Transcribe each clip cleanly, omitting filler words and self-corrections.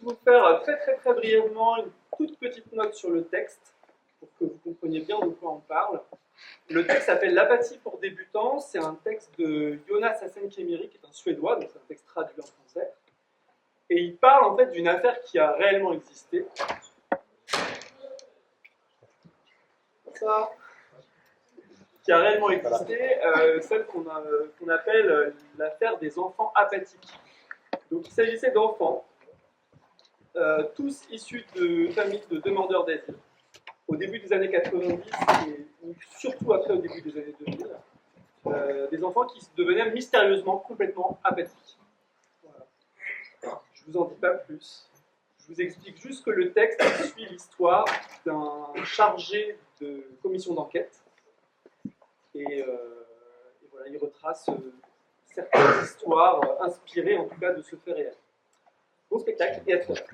vous faire très brièvement une toute petite note sur le texte pour que vous compreniez bien de quoi on parle. Le texte s'appelle L'apathie pour débutants. C'est un texte de Jonas Hassan-Kemiri, qui est un Suédois, donc c'est un texte traduit en français. Et il parle en fait d'une affaire qui a réellement existé. Ça. Qui a réellement existé, celle qu'on appelle l'affaire des enfants apathiques. Donc il s'agissait d'enfants, tous issus de familles de demandeurs d'asile, au début des années 90 et surtout après au début des années 2000, des enfants qui devenaient mystérieusement complètement apathiques. Voilà. Je ne vous en dis pas plus. Je vous explique juste que le texte suit l'histoire d'un chargé de commission d'enquête. Et voilà, il retrace certaines histoires inspirées en tout cas de ce fait réel. Bon spectacle et à tout à l'heure.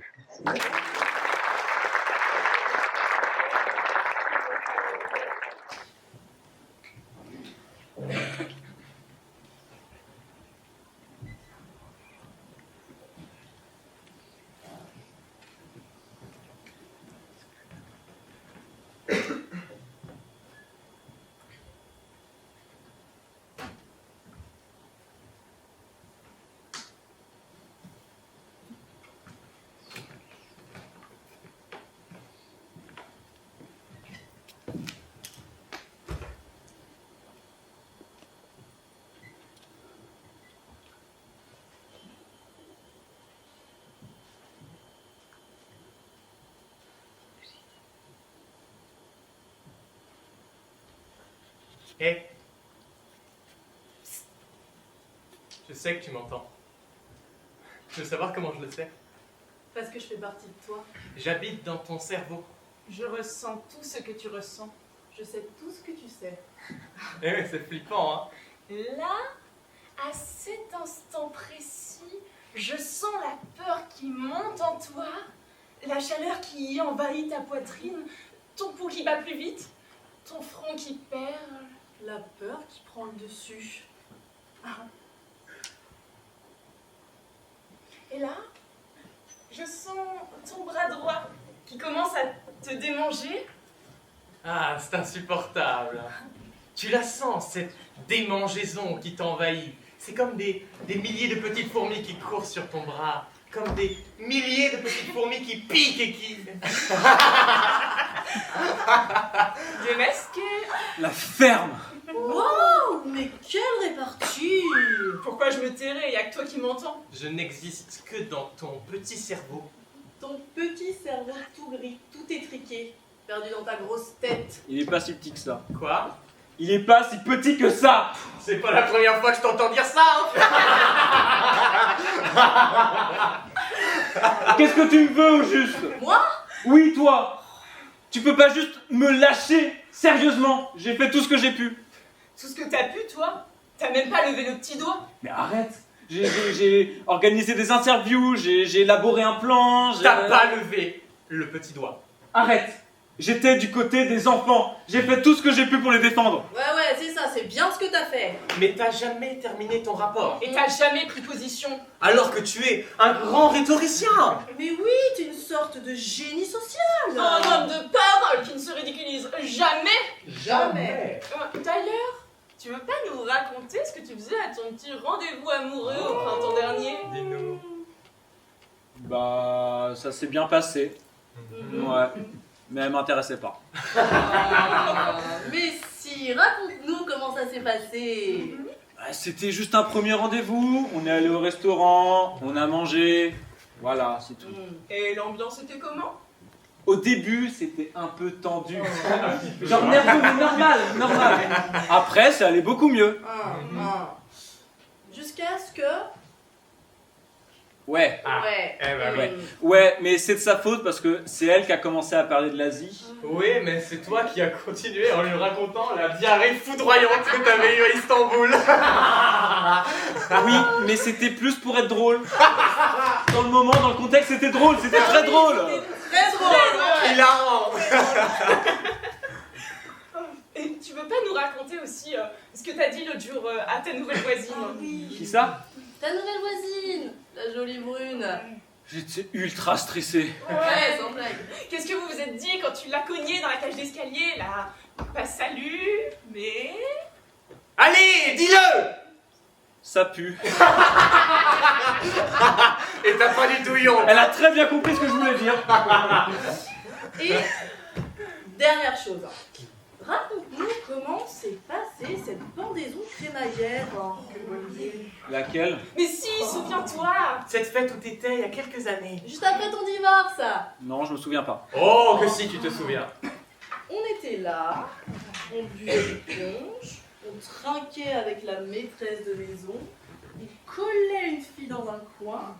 Hé, je sais que tu m'entends. Tu veux savoir comment je le sais? Parce que je fais partie de toi. J'habite dans ton cerveau. Je ressens tout ce que tu ressens. Je sais tout ce que tu sais. Eh, c'est flippant, hein? Là, à cet instant précis, je sens la peur qui monte en toi, la chaleur qui envahit ta poitrine, ton pouls qui bat plus vite, ton front qui perle, la peur qui prend le dessus. Et là, je sens ton bras droit qui commence à te démanger. Ah, c'est insupportable. Tu la sens, cette démangeaison qui t'envahit. C'est comme des milliers de petites fourmis qui courent sur ton bras. Comme des milliers de petites fourmis qui piquent et qui... Démasqué. La ferme. Wow, mais quelle répartie! Pourquoi je me tairais? Y a que toi qui m'entends. Je n'existe que dans ton petit cerveau. Ton petit cerveau tout gris, tout étriqué, perdu dans ta grosse tête. Il est pas si petit que ça. Quoi? Il est pas si petit que ça. C'est pas la première fois que je t'entends dire ça, hein. Qu'est-ce que tu me veux au juste? Moi? Oui, toi. Tu peux pas juste me lâcher. Sérieusement, j'ai fait tout ce que j'ai pu. Tout ce que t'as pu, toi? T'as même pas levé le petit doigt? Mais arrête. J'ai organisé des interviews, j'ai élaboré un plan. T'as pas levé le petit doigt. Arrête. J'étais du côté des enfants. J'ai fait tout ce que j'ai pu pour les défendre. Ouais, c'est ça, c'est bien ce que t'as fait. Mais t'as jamais terminé ton rapport. Et t'as jamais pris position. Alors que tu es un grand rhétoricien. Mais oui, t'es une sorte de génie social. Un homme de parole qui ne se ridiculise jamais. Jamais. D'ailleurs, tu veux pas nous raconter ce que tu faisais à ton petit rendez-vous amoureux au printemps dernier? Dis-nous. Bah, ça s'est bien passé. Ouais. Mais elle m'intéressait pas. Mais si, raconte-nous comment ça s'est passé. Bah, c'était juste un premier rendez-vous. On est allé au restaurant, on a mangé. Voilà, c'est tout. Et l'ambiance était comment? Au début, c'était un peu tendu. Genre nerveux, mais normal. Après, ça allait beaucoup mieux. Jusqu'à ce que... Ouais. Ouais. Eh ben Ouais. Ouais, mais c'est de sa faute parce que c'est elle qui a commencé à parler de l'Asie. Oui, mais c'est toi qui as continué en lui racontant la diarrhée foudroyante que t'avais eue à Istanbul. Oui, mais c'était plus pour être drôle. Dans le moment, dans le contexte, c'était drôle, c'était très drôle. Très drôle. Hilarant. Et tu veux pas nous raconter aussi ce que t'as dit l'autre jour à ta nouvelle voisine? Oui. Qui ça? Ta nouvelle voisine, la jolie brune. J'étais ultra stressé. Ouais, sans blague. Qu'est-ce que vous vous êtes dit quand tu l'as cogné dans la cage d'escalier, là? Pas salut, mais... Allez, dis-le! Ça pue. Et t'as pas du tout honte. Elle a très bien compris ce que je voulais dire. Et dernière chose, raconte-nous comment s'est passée cette pendaison crémaillère. Laquelle? Mais si, souviens-toi! Cette fête où t'étais il y a quelques années. Juste après ton divorce, Non, je me souviens pas. Oh, que si tu te souviens. on était là, on buvait des punch, on trinquait avec la maîtresse de maison, on collait une fille dans un coin,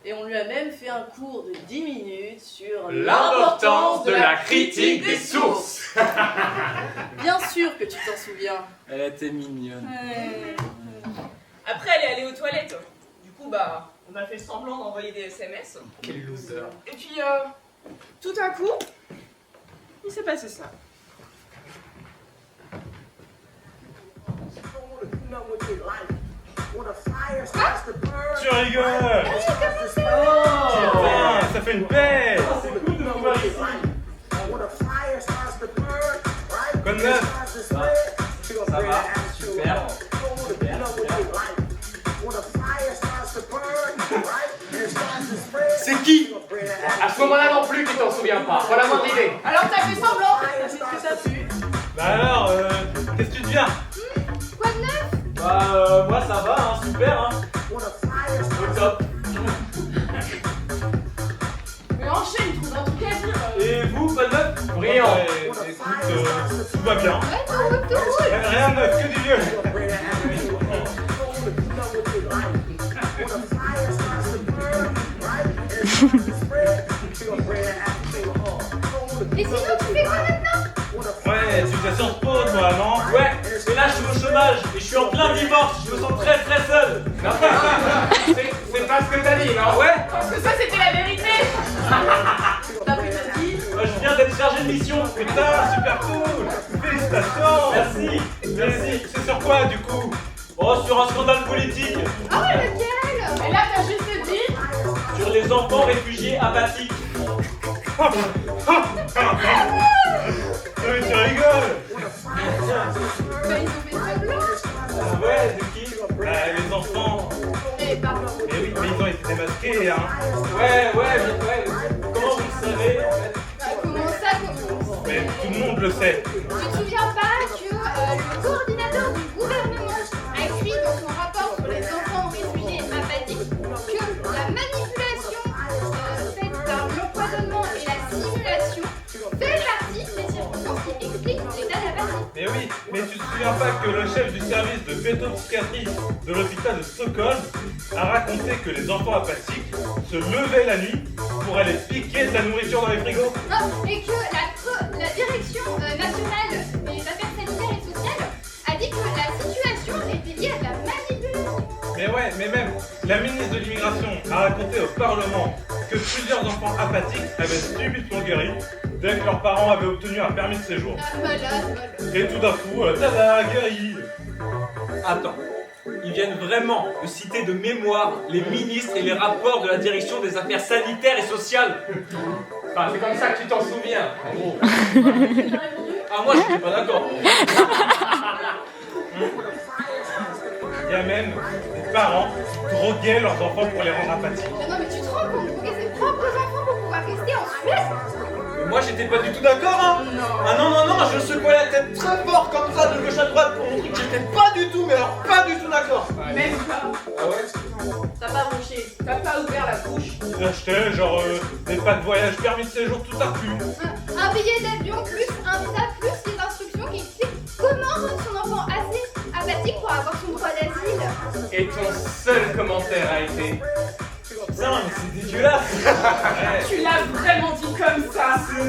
et on lui a même fait un cours de 10 minutes sur L'importance de la critique des sources. Bien sûr que tu t'en souviens. Elle était mignonne. Après, elle est allée aux toilettes. Du coup, bah, on a fait semblant d'envoyer des SMS. Quel loser. Et puis, tout à coup, il s'est passé ça. Tu rigoles! Putain, ça fait une paix! C'est cool de me voir ici! Quoi de neuf? Ça va? Super. C'est qui? À ce moment-là non plus, tu t'en souviens pas. Pas la moindre idée. Alors, t'as fait semblant? T'as fait ce que t'as pu. Bah alors, qu'est-ce que tu deviens? Quoi de neuf? Bah, moi ça va, hein, super, hein. Au top. Mais enchaîne, trouve un truc à dire. Et vous, pas de neuf? Brillant. Écoute, tout va bien. Ouais, tout roule. Rien de neuf, que du vieux. Et sinon, tu fais quoi maintenant? Ouais, tu fais Sciences Po, toi, non? Ouais, et là je suis au chômage et je suis en plein divorce, je me sens très très seul. C'est pas ce que t'as dit, non? Ouais, Parce que ça, c'était la vérité. T'as pu te dire. je viens d'être chargé de mission. Putain, super cool! Félicitations! Merci, merci. C'est sur quoi, du coup? Oh, sur un scandale politique, Ah ouais, lequel? Et là, t'as juste dit. sur les enfants réfugiés apathiques. Oui, tu rigoles! Bah, ils ont fait semblant. Ouais, de qui? Bah, les enfants. Et pardon. Mais oui, mais ils ont été démasqués, hein. Ouais. Comment vous le savez en fait? Comment ça, comment? Mais tout le monde le sait. Tu te souviens pas que le coordinateur du gouvernement a écrit dans son rapport sur les enfants réfugiés apathiques que la manipulation faite par l'empoisonnement et la simulation fait partie des circonstances qui expliquent l'état d'apathie. Mais oui, mais tu te souviens pas que le chef du service de pédopsychiatrie de l'hôpital de Stockholm a raconté que les enfants apathiques se levaient la nuit pour aller piquer de la nourriture dans les frigos? Ah, et que la direction nationale des affaires sanitaires et sociales a dit que la situation était liée à de la manipulation. Mais ouais, mais même la ministre de l'immigration a raconté au Parlement que plusieurs enfants apathiques avaient subitement guéri dès que leurs parents avaient obtenu un permis de séjour. Voilà. Et tout d'un coup, tada, guéri! Attends, ils viennent vraiment de citer de mémoire les ministres et les rapports de la direction des affaires sanitaires et sociales. Enfin, c'est comme ça que tu t'en souviens, en gros. T'as répondu. Ah, moi j'étais pas d'accord. Il y a même des parents qui droguaient leurs enfants pour les rendre apathiques. Non, mais tu te rends compte, droguer ses propres enfants pour pouvoir rester en Suède? Mais moi j'étais pas du tout d'accord, hein. Ah non, je secouais la tête très fort comme ça de gauche à droite pour montrer que j'étais pas du tout, mais alors pas du tout d'accord. Même pas. Ah ouais? T'as pas bronché. T'as pas ouvert la bouche. Ils achetaient genre des pas de voyage, permis de séjour, tout inclus. Un billet d'avion plus un visa plus des instructions qui expliquent comment rendre son enfant assez apathique pour avoir son droit d'asile. Et ton seul commentaire a été... Putain, mais c'est dégueulasse. Ouais. Tu l'as vraiment dit comme ça. C'est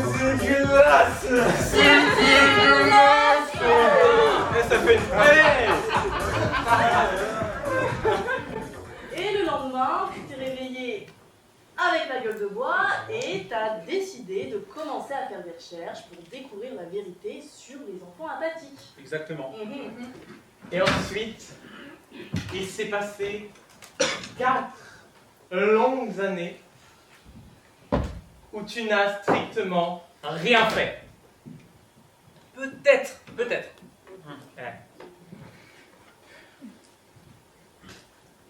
dégueulasse. C'est dégueulasse. Et ça fait une paix! Et le lendemain, tu t'es réveillé avec la gueule de bois et t'as décidé de commencer à faire des recherches pour découvrir la vérité sur les enfants apathiques. Exactement. Et ensuite, il s'est passé 4 longues années où tu n'as strictement rien fait. Peut-être. Ouais.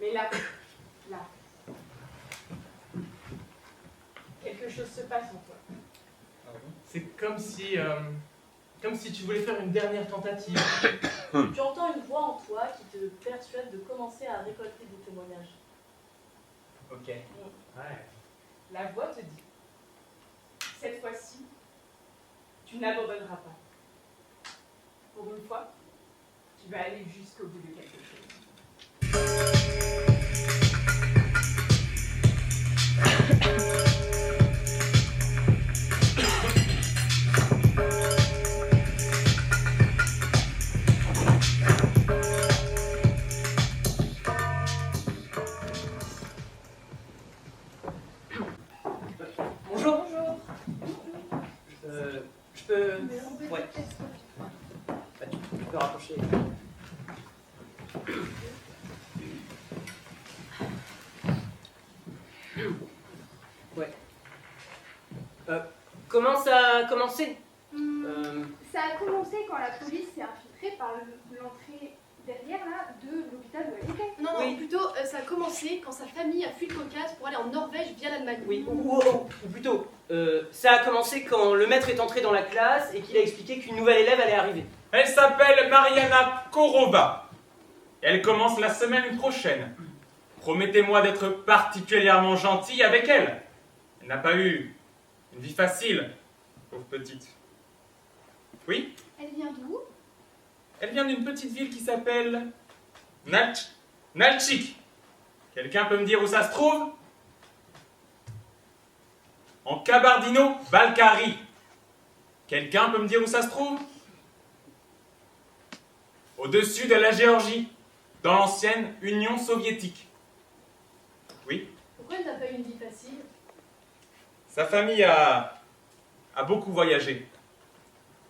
Mais là, quelque chose se passe en toi. C'est comme si tu voulais faire une dernière tentative. Tu entends une voix en toi qui te persuade de commencer à récolter des témoignages. Ok. Ouais. La voix te dit, cette fois-ci, tu n'abandonneras pas. Pour une fois, tu vas aller jusqu'au bout de quelque chose. Bonjour. Je peux... Ouais. Bah, tu peux rapprocher. Ouais. Comment ça a commencé Ça a commencé quand la police s'est infiltrée par l'entrée derrière là, de l'hôpital où elle était. Non, Oui. plutôt ça a commencé quand sa famille a fui le Caucase pour aller en Norvège via l'Allemagne. Oui, ou plutôt, ça a commencé quand le maître est entré dans la classe et qu'il a expliqué qu'une nouvelle élève allait arriver. Elle s'appelle Mariana Korova. Elle commence la semaine prochaine. Promettez-moi d'être particulièrement gentil avec elle. Elle n'a pas eu une vie facile, pauvre petite. Oui, Elle vient d'où? elle vient d'une petite ville qui s'appelle Nalchik. Quelqu'un peut me dire où ça se trouve? En Kabardino-Balkarie. Quelqu'un peut me dire où ça se trouve? Au-dessus de la Géorgie, dans l'ancienne Union soviétique. Oui, Pourquoi elle n'a pas eu une vie facile? sa famille a beaucoup voyagé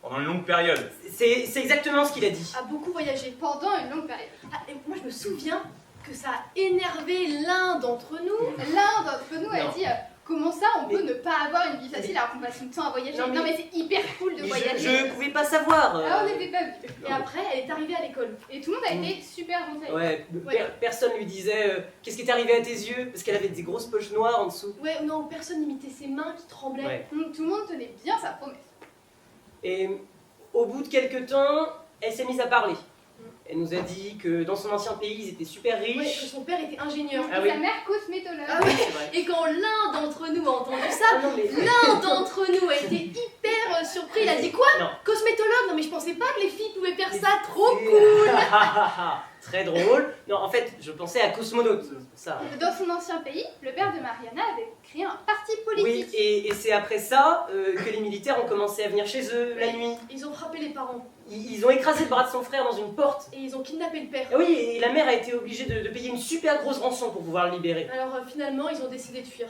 pendant une longue période. C'est exactement ce qu'il a dit. A beaucoup voyagé. Pendant une longue période. Ah, et moi je me souviens que ça a énervé l'un d'entre nous. L'un d'entre nous a Non. dit comment ça on peut Mais- ne pas avoir une vie facile alors qu'on passe tout le temps à voyager? Non, Non mais- mais c'est hyper cool de Mais voyager. je pouvais pas savoir. Ah on n'était pas vus. Et après elle est arrivée à l'école. Et tout le monde a été super gentil. Ouais, Ouais. personne lui disait qu'est-ce qui est arrivé à tes yeux parce qu'elle avait des grosses poches noires en dessous. Ouais, non, personne n'imitait ses mains qui tremblaient. Ouais. Tout le monde tenait bien sa promesse. Et au bout de quelques temps, elle s'est mise à parler. Elle nous a dit que dans son ancien pays, ils étaient super Ouais, que riches. son père était ingénieur. Ah Et oui. sa mère cosmétologue. Ah ouais. C'est vrai. Et quand l'un d'entre nous a entendu ça, Ah non, mais... l'un d'entre nous a été hyper surpris. Il a dit quoi? Non. Cosmétologue? Non mais je pensais pas que les filles pouvaient faire ça. Trop C'est- cool. Très drôle. Non, en fait, je pensais à cosmonaute. Ça. Dans son ancien pays, le père de Mariana avait créé un parti Oui, politique. et c'est après ça que les militaires ont commencé à venir chez eux la nuit. Ils ont frappé les parents. Ils ont écrasé le bras de son frère dans une porte. Et ils ont kidnappé le père. Ah oui, et la mère a été obligée de payer une super grosse rançon pour pouvoir le libérer. Alors finalement, ils ont décidé de fuir.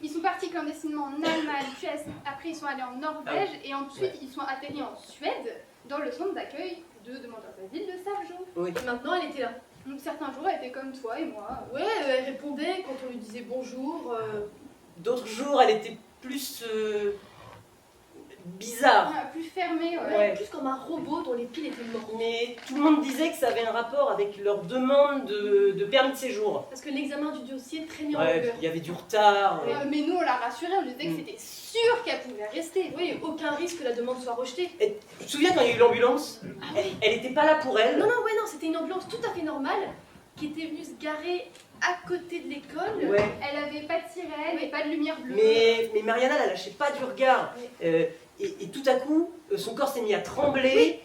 Ils sont partis clandestinement en Allemagne, puis après ils sont allés en Norvège et ensuite Ouais. ils sont atterris en Suède dans le centre d'accueil de demandeurs d'asile de Sarjo. Oui. Et maintenant, elle était là. Donc certains jours elle était comme toi et moi. Ouais, elle répondait quand on lui disait bonjour. D'autres jours, elle était plus bizarre. Plus fermé, ouais. Ouais. Plus comme un robot dont les piles étaient mortes. Mais tout le monde disait que ça avait un rapport avec leur demande de permis de séjour. Parce que l'examen du dossier traînait en Ouais, longueur. il y avait du retard. Mais nous on l'a rassurée, on lui disait que c'était sûr qu'elle pouvait rester. Oui, aucun risque que la demande soit rejetée. Et tu te souviens quand il y a eu l'ambulance? Elle était pas là pour elle. Non, non, c'était une ambulance tout à fait normale qui était venue se garer à côté de l'école. Ouais. Elle avait pas de sirène et pas de lumière bleue. Mais Mariana, elle lâchait pas du regard. Et tout à coup, son corps s'est mis à trembler.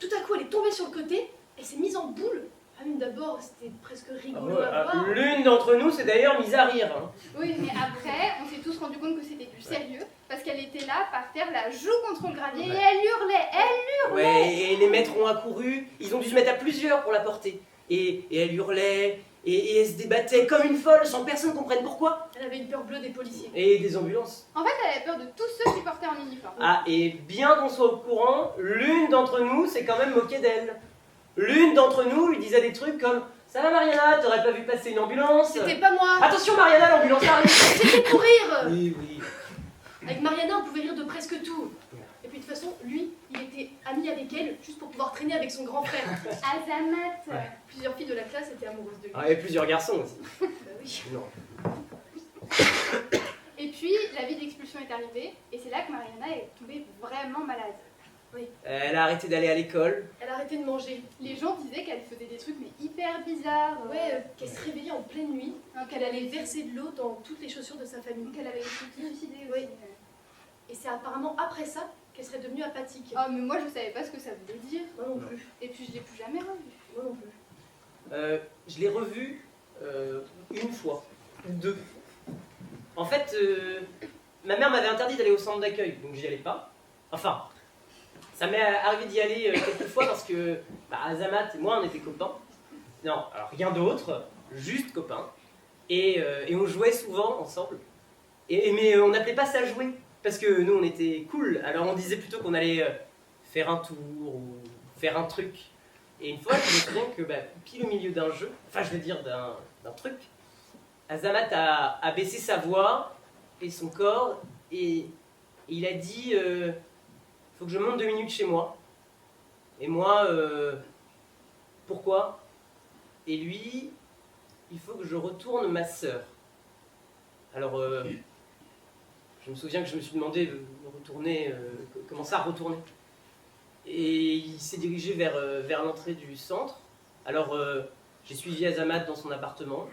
Tout à coup, elle est tombée sur le côté, elle s'est mise en boule. Ah, mais d'abord, c'était presque rigolo à voir. L'une d'entre nous s'est d'ailleurs mise à rire. Hein. Oui, mais après, on s'est tous rendu compte que c'était du sérieux, parce qu'elle était là par terre, la joue contre le gravier, Ouais. et elle hurlait. Ouais, et les maîtres ont accouru. Ils ont dû se mettre à plusieurs pour la porter. Et elle hurlait, et elle se débattait comme une folle sans que personne comprenne pourquoi. Elle avait une peur bleue des policiers. Et des ambulances. En fait, elle avait peur de tous ceux qui portaient un uniforme. Ah, et bien qu'on soit au courant, l'une d'entre nous s'est quand même moquée d'elle. L'une d'entre nous lui disait des trucs comme « Ça va Mariana, t'aurais pas vu passer une ambulance ?» C'était pas moi. Attention Mariana, l'ambulance arrive. C'était pour rire. Oui, oui. Avec Mariana, on pouvait rire de presque tout. Et puis de toute façon, lui, il était ami avec elle juste pour pouvoir traîner avec son grand frère. Azamat. Ouais. Plusieurs filles de la classe étaient amoureuses de lui. Ah, et plusieurs garçons aussi. Bah oui. Non. Et puis, l'avis d'expulsion est arrivé, et c'est là que Mariana est tombée vraiment malade. Elle a arrêté d'aller à l'école. Elle a arrêté de manger. Les gens disaient qu'elle faisait des trucs mais hyper bizarres. Ouais, qu'elle se réveillait en pleine nuit, Hein, qu'elle allait verser de l'eau dans toutes les chaussures de sa famille. qu'elle avait essayé de se suicider Oui. aussi. Et c'est apparemment après ça qu'elle serait devenue apathique. Oh, mais moi je savais pas ce que ça voulait dire. Moi non plus. Et puis je l'ai plus jamais revue. Moi non plus. Je l'ai revue une fois, ou deux. En fait, ma mère m'avait interdit d'aller au centre d'accueil, donc j'y allais pas. Enfin, ça m'est arrivé d'y aller quelques fois parce que Azamat et moi, on était copains. Non, alors rien d'autre, juste copains. Et on jouait souvent ensemble. Mais on n'appelait pas ça jouer, parce que nous, on était cool. Alors on disait plutôt qu'on allait faire un tour ou faire un truc. Et une fois, je me souviens que pile au milieu d'un jeu, enfin je veux dire d'un truc, Azamat a baissé sa voix et son corps et il a dit faut que je monte 2 minutes chez moi. Et moi, pourquoi? Et lui, il faut que je retourne ma sœur. Alors, je me souviens que je me suis demandé retourner, comment ça retourner? Et il s'est dirigé vers l'entrée du centre. Alors, j'ai suivi Azamat dans son appartement,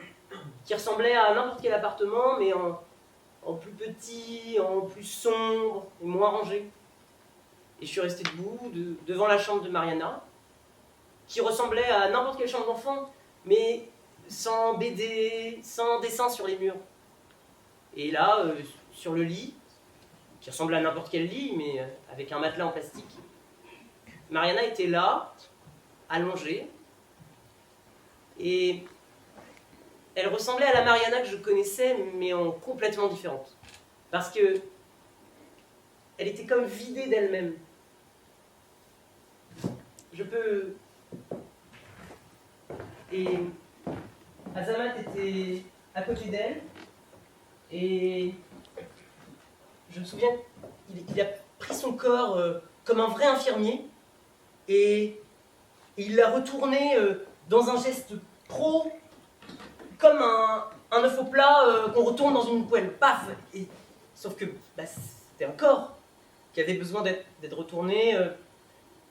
qui ressemblait à n'importe quel appartement, mais en plus petit, en plus sombre et moins rangé. Et je suis resté debout devant la chambre de Mariana, qui ressemblait à n'importe quelle chambre d'enfant, mais sans BD, sans dessin sur les murs. Et là, sur le lit, qui ressemblait à n'importe quel lit, mais avec un matelas en plastique, Mariana était là, allongée, et elle ressemblait à la Mariana que je connaissais, mais en complètement différente. Parce que elle était comme vidée d'elle-même. Je peux... Et Azamat était à côté d'elle, et je me souviens qu'il a pris son corps comme un vrai infirmier, et il l'a retourné dans un geste pro, comme un œuf au plat qu'on retourne dans une poêle, paf. Sauf que c'était un corps qui avait besoin d'être retourné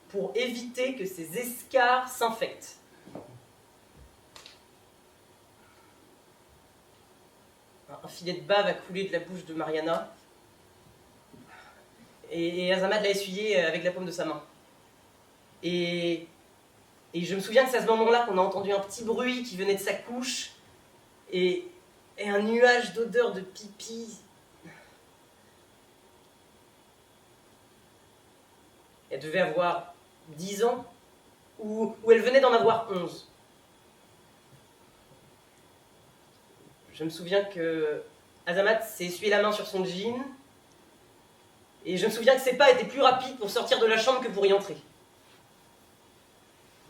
pour éviter que ses escarres s'infectent. Un filet de bave a coulé de la bouche de Mariana, et Azamat l'a essuyé avec la paume de sa main. Et je me souviens que c'est à ce moment-là qu'on a entendu un petit bruit qui venait de sa couche, et un nuage d'odeur de pipi. Elle devait avoir 10 ans, ou elle venait d'en avoir 11. Je me souviens que Azamat s'est essuyé la main sur son jean, et je me souviens que ses pas étaient plus rapides pour sortir de la chambre que pour y entrer.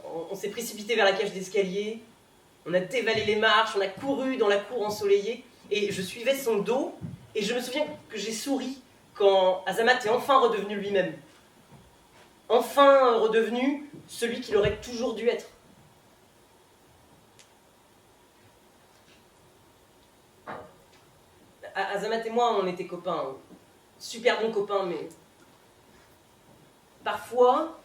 On s'est précipité vers la cage d'escalier, on a dévalé les marches, on a couru dans la cour ensoleillée, et je suivais son dos, et je me souviens que j'ai souri quand Azamat est enfin redevenu lui-même. Enfin redevenu celui qu'il aurait toujours dû être. Azamat et moi, on était copains, super bons copains, mais parfois,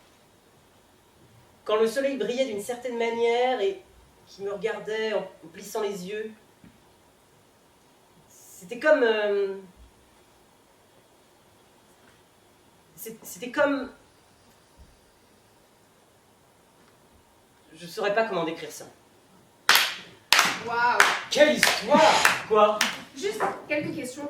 quand le soleil brillait d'une certaine manière et qu'il me regardait en plissant les yeux, c'était comme... C'était comme... Je saurais pas comment décrire ça. Waouh! Quelle histoire! Quoi? Juste quelques questions.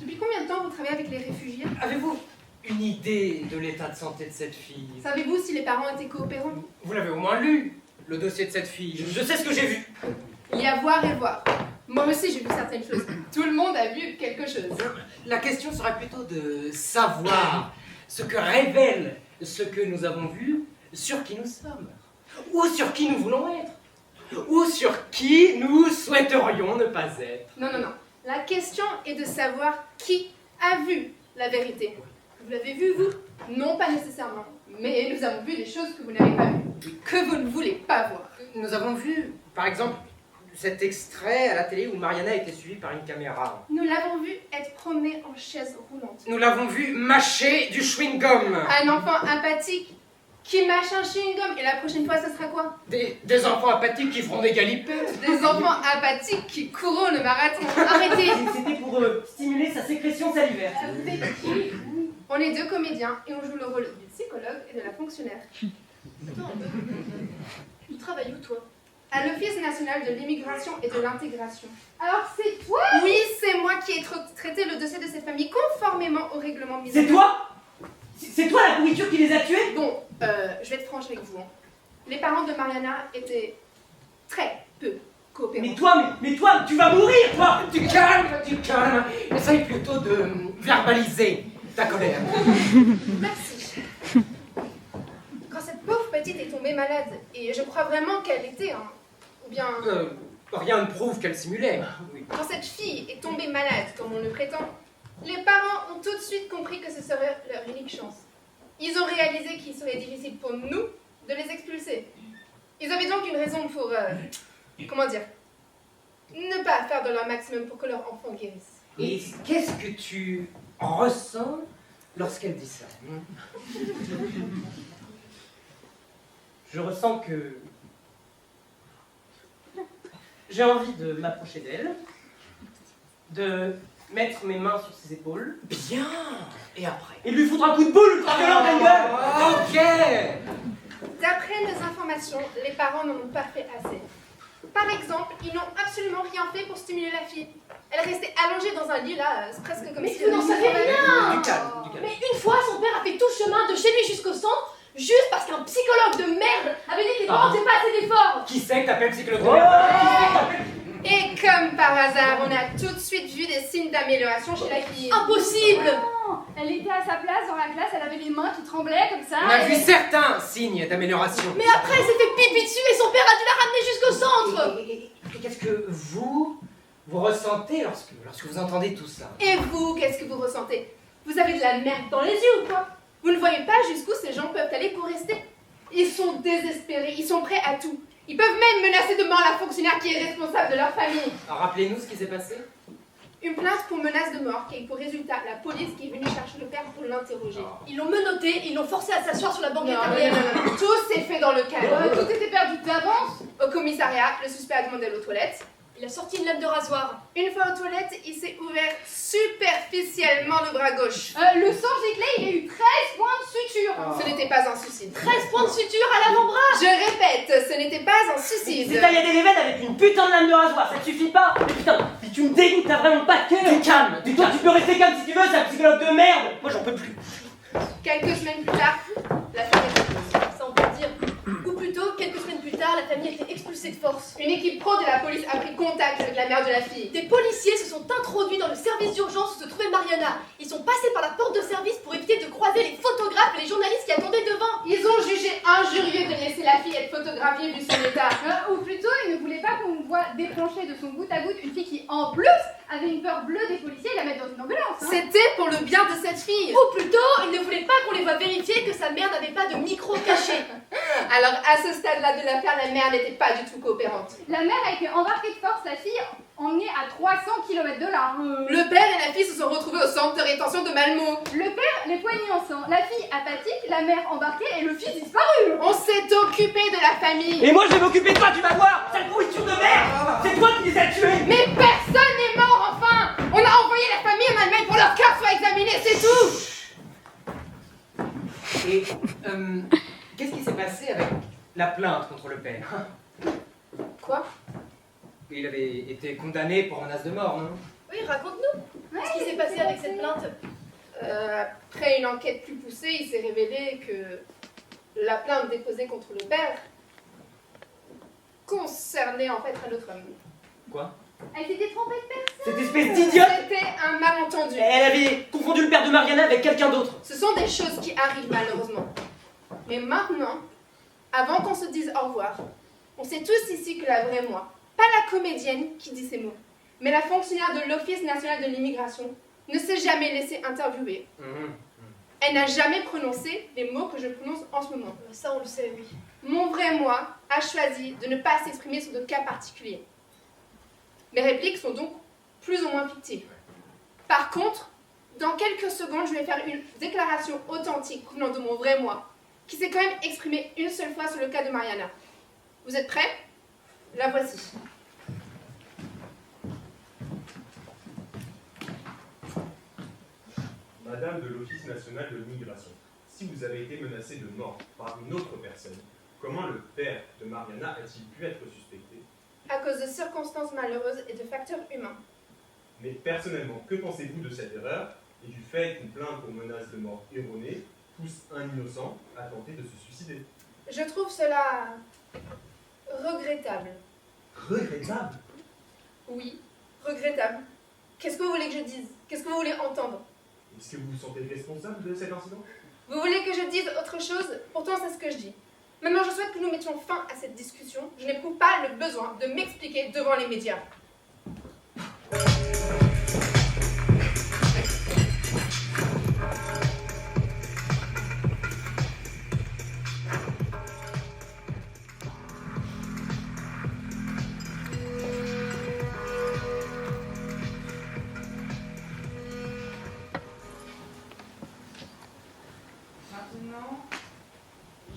Depuis combien de temps vous travaillez avec les réfugiés? Avez-vous une idée de l'état de santé de cette fille? Savez-vous si les parents étaient coopérants? Vous l'avez au moins lu, le dossier de cette fille. Je sais ce que j'ai vu. Il y a voir et voir. Moi aussi j'ai vu certaines choses. Tout le monde a vu quelque chose. La question serait plutôt de savoir ce que révèle ce que nous avons vu sur qui nous sommes, ou sur qui nous voulons être, ou sur qui nous souhaiterions ne pas être. Non. La question est de savoir qui a vu la vérité. Vous l'avez vu, vous? Non, pas nécessairement. Mais nous avons vu des choses que vous n'avez pas vues, que vous ne voulez pas voir. Nous avons vu, par exemple, cet extrait à la télé où Mariana a été suivie par une caméra. Nous l'avons vu être promené en chaise roulante. Nous l'avons vu mâcher du chewing-gum. Un enfant apathique qui mâche un chewing-gum. Et la prochaine fois, ce sera quoi? Des enfants apathiques qui feront des galipettes. Des enfants apathiques qui courront le marathon. Arrêtez! C'était pour stimuler sa sécrétion salivaire. Vous êtes qui? On est deux comédiens et on joue le rôle du psychologue et de la fonctionnaire. Attends, tu travailles où, toi? À l'Office national de l'immigration et de l'intégration. Alors c'est toi? Oui, c'est moi qui ai traité le dossier de cette famille conformément au règlement mis en C'est toi? C'est toi la pourriture qui les a tués? Bon, je vais être franche avec vous. Hein. Les parents de Mariana étaient très peu coopérants. Mais toi, tu vas mourir, toi! Tu calmes. Essaye plutôt de verbaliser ta colère. Merci. Quand cette pauvre petite est tombée malade, et je crois vraiment qu'elle était, ou bien... Rien ne prouve qu'elle simulait. Quand cette fille est tombée malade, comme on le prétend, les parents ont tout de suite compris que ce serait leur unique chance. Ils ont réalisé qu'il serait difficile pour nous de les expulser. Ils avaient donc une raison pour, comment dire, ne pas faire de leur maximum pour que leur enfant guérisse. Et qu'est-ce que tu ressens lorsqu'elle dit ça? Je ressens que j'ai envie de m'approcher d'elle, de mettre mes mains sur ses épaules. Bien. Et après? Et lui foutre un coup de boule, ultra violent, pleine gueule. Ok. D'après nos informations, les parents n'en ont pas fait assez. Par exemple, ils n'ont absolument rien fait pour stimuler la fille. Elle est restée allongée dans un lit là, c'est presque comme Mais si... vous n'en savez rien! Du calme. Mais une fois, son père a fait tout le chemin de chez lui jusqu'au centre, juste parce qu'un psychologue de merde avait dit que les parents faisaient pas assez d'efforts! Qui c'est que t'appelles psychologue de merde? Et comme par hasard, on a tout de suite vu des signes d'amélioration chez la fille. Impossible! Non, elle était à sa place dans la classe, elle avait les mains qui tremblaient comme ça. On a et- vu certains signes d'amélioration. Mais après, elle s'est fait pipi dessus et son père a dû la ramener jusqu'au centre! Et qu'est-ce que vous ressentez lorsque vous entendez tout ça? Et vous, qu'est-ce que vous ressentez? Vous avez de la merde dans les yeux ou quoi? Vous ne voyez pas jusqu'où ces gens peuvent aller pour rester? Ils sont désespérés, ils sont prêts à tout. Ils peuvent même menacer de mort la fonctionnaire qui est responsable de leur famille. Alors, rappelez-nous ce qui s'est passé. Une plainte pour menace de mort qui a eu pour résultat la police qui est venue chercher le père pour l'interroger. Ils l'ont menotté, ils l'ont forcé à s'asseoir sur la banquette Non, arrière. non. Tout s'est fait dans le calme. Tout était perdu d'avance. Au commissariat, le suspect a demandé l'eau aux toilettes. Il a sorti une lame de rasoir. Une fois aux toilettes, il s'est ouvert superficiellement le bras gauche. Le sang giclé, il a eu 13 points de suture. Ce n'était pas un suicide. 13 points de suture à l'avant-bras! Je répète, ce n'était pas un suicide. C'est taillé des veines avec une putain de lame de rasoir, ça te suffit pas? Mais putain, si tu me dégoûtes, t'as vraiment pas de cœur! Du calme, du Toi, calme. tu peux rester calme si tu veux, c'est un psychologue de merde! Moi, j'en peux plus. Quelques semaines plus tard, la famille était close. Ça, on peut le dire. Ou plutôt, quelques semaines plus tard, la famille a été expulsée de force. Une équipe pro de la police a pris contact avec la mère de la fille. Des policiers se sont introduits dans le service d'urgence où se trouvait Mariana. Ils sont passés par la porte de service pour éviter de croiser les photographes et les journalistes qui attendaient devant. Ils ont jugé injurieux de laisser la fille être photographiée vu son état. Ou plutôt, il ne voulait pas qu'on voit débrancher de son goutte à goutte une fille qui, en plus, avait une peur bleue des policiers et la mettre dans une ambulance. Hein. C'était pour le bien de cette fille. Ou plutôt, ils ne voulaient pas qu'on les voie vérifier que sa mère n'avait pas de micro caché. Alors à ce stade-là de l'affaire, la mère n'était pas du tout coopérante. La mère a été embarquée de force, la fille emmenée à 300 km de là. Le père et la fille se sont retrouvés au centre de rétention de Malmö. Le père, les poignets en sang, la fille apathique, la mère embarquée et le fils disparu. On s'est occupé de la famille. Et moi, je vais m'occuper de toi, tu vas voir! Sale pourriture de merde! C'est toi qui les as tués! Mais personne n'est mort enfin. On a envoyé la famille en Allemagne pour leur cas soit examiné, c'est tout. Et qu'est-ce qui s'est passé avec la plainte contre le père? Quoi? Il avait été condamné pour menace de mort, non? Oui, raconte-nous. Qu'est-ce qui s'est passé avec cette plainte? Après une enquête plus poussée, il s'est révélé que la plainte déposée contre le père concernait en fait un autre homme. Quoi? Elle s'était trompée de personne. Cette espèce d'idiote! C'était un malentendu. Elle avait confondu le père de Mariana avec quelqu'un d'autre. Ce sont des choses qui arrivent malheureusement. Mais maintenant, avant qu'on se dise au revoir, on sait tous ici que la vraie moi, pas la comédienne qui dit ces mots, mais la fonctionnaire de l'Office national de l'immigration, ne s'est jamais laissée interviewer. Elle n'a jamais prononcé les mots que je prononce en ce moment. Ça, on le sait, oui. Mon vrai moi a choisi de ne pas s'exprimer sur de cas particuliers. Mes répliques sont donc plus ou moins fictives. Par contre, dans quelques secondes, je vais faire une déclaration authentique provenant de mon vrai moi, qui s'est quand même exprimé une seule fois sur le cas de Mariana. Vous êtes prêts? La voici. Madame de l'Office national de l'immigration, si vous avez été menacée de mort par une autre personne, comment le père de Mariana a-t-il pu être suspecté? À cause de circonstances malheureuses et de facteurs humains. Mais personnellement, que pensez-vous de cette erreur et du fait qu'une plainte pour menace de mort erronée pousse un innocent à tenter de se suicider? Je trouve cela regrettable. Regrettable? Oui, regrettable. Qu'est-ce que vous voulez que je dise? Qu'est-ce que vous voulez entendre? Est-ce que vous vous sentez responsable de cet incident? Vous voulez que je dise autre chose? Pourtant, c'est ce que je dis. Maintenant, je souhaite que nous mettions fin à cette discussion. Je n'éprouve pas le besoin de m'expliquer devant les médias. Maintenant,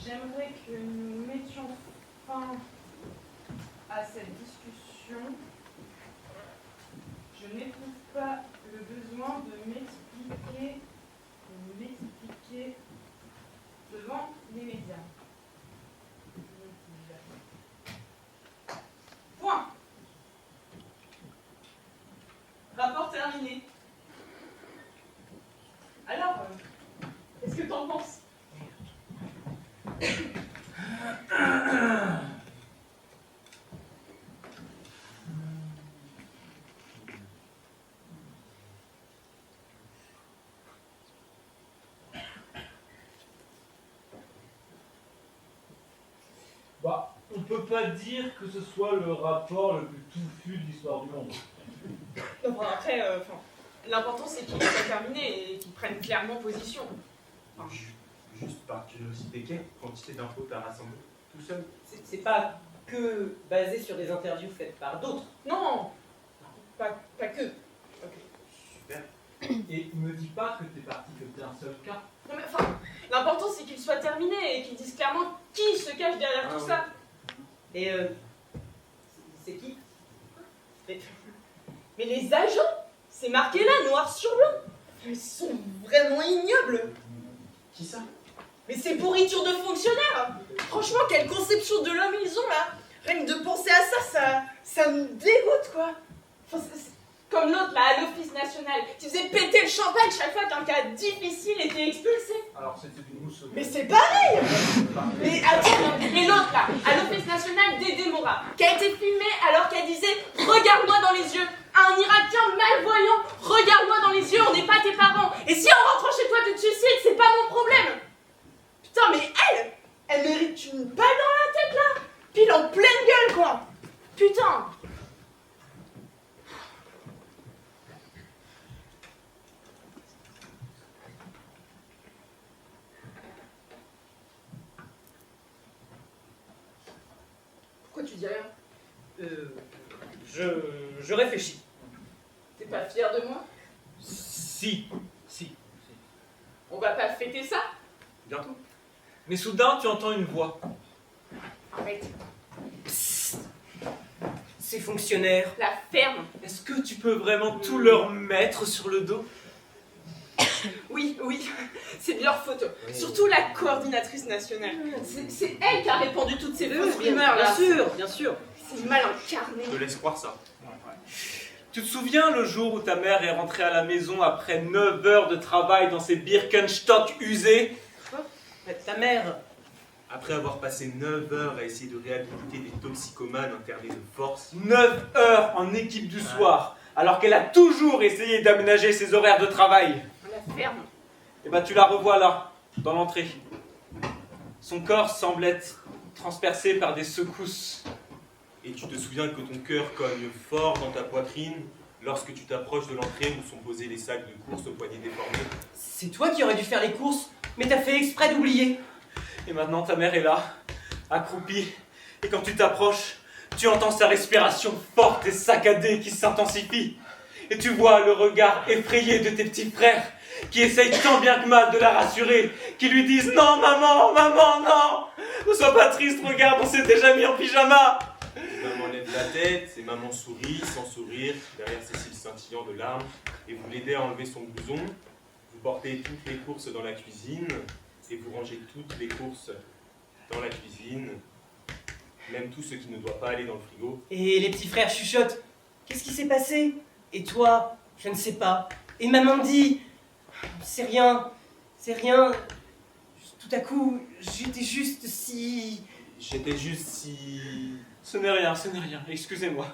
j'aimerais que nous mettions fin à cette discussion. Je n'éprouve pas le besoin de m'expliquer devant les médias. Point. Rapport terminé. Alors, qu'est-ce que t'en penses? Bah, on peut pas dire que ce soit le rapport le plus touffu de l'histoire du monde. Non, bon, après, l'important c'est qu'il soit terminé et qu'il prenne clairement position. Enfin, Juste par curiosité, quelle quantité d'infos t'as rassemblé tout seul? C'est pas que basé sur des interviews faites par d'autres. non, pas que. Super. Et me dis pas que t'es parti que d'un seul cas. Non, mais enfin, l'important c'est qu'il soit terminé et qu'il dise clairement qui se cache derrière tout ça. Et c'est qui? Mais les agents, c'est marqué là, noir sur blanc. Ils sont vraiment ignobles. Qui ça? Mais c'est pourriture de fonctionnaires. Franchement, quelle conception de l'homme ils ont là. Rien que de penser à ça, ça me dégoûte quoi. Enfin, c'est comme l'autre là, à l'Office national, qui faisait péter le champagne chaque fois qu'un cas difficile était expulsé. Alors c'était une mousse. Mais c'est pareil. Mais attends, et l'autre là, à l'Office national Dédé Mora, qui a été filmée alors qu'elle disait « Regarde-moi dans les yeux ». Un Irakien malvoyant, regarde-moi dans les yeux, on n'est pas tes parents. Et si en rentrant chez toi tu te suicides, c'est pas mon problème. Putain, mais elle mérite une balle dans la tête là. Pile en pleine gueule quoi. Putain. Pourquoi tu dis rien? Je réfléchis. T'es pas fier de moi? Si. On va pas fêter ça? Bientôt. Mais soudain, tu entends une voix. Arrête. Ces fonctionnaires. La ferme. Est-ce que tu peux vraiment tout leur mettre sur le dos? Oui, c'est de leur faute. Surtout la coordinatrice nationale. C'est elle qui a répandu toutes ces fausses rumeurs là. Bien sûr. C'est mal incarné. Je te laisse croire ça. Tu te souviens le jour où ta mère est rentrée à la maison après 9 heures de travail dans ses Birkenstock usés? Ta mère. Après avoir passé 9 heures à essayer de réhabiliter des toxicomanes internés de force, 9 heures en équipe du soir, alors qu'elle a toujours essayé d'aménager ses horaires de travail. La ferme. Et bah tu la revois là, dans l'entrée. Son corps semble être transpercé par des secousses. et tu te souviens que ton cœur cogne fort dans ta poitrine lorsque tu t'approches de l'entrée où sont posés les sacs de course aux poignets déformés. C'est toi qui aurais dû faire les courses, mais t'as fait exprès d'oublier. Et maintenant ta mère est là, accroupie, et quand tu t'approches, tu entends sa respiration forte et saccadée qui s'intensifie. Et tu vois le regard effrayé de tes petits frères qui essayent tant bien que mal de la rassurer, qui lui disent « Non maman, maman, non! Ne sois pas triste, regarde, on s'est déjà mis en pyjama !» Maman lève la tête, et maman sourit, sans sourire, derrière ses cils scintillants de larmes, et vous l'aidez à enlever son blouson. Vous portez toutes les courses dans la cuisine, et vous rangez toutes les courses dans la cuisine, même tout ce qui ne doit pas aller dans le frigo. Et les petits frères chuchotent. Qu'est-ce qui s'est passé? Et toi? Je ne sais pas. Et maman dit. C'est rien. C'est rien. Tout à coup, j'étais juste si... J'étais juste si... Ce n'est rien, excusez-moi.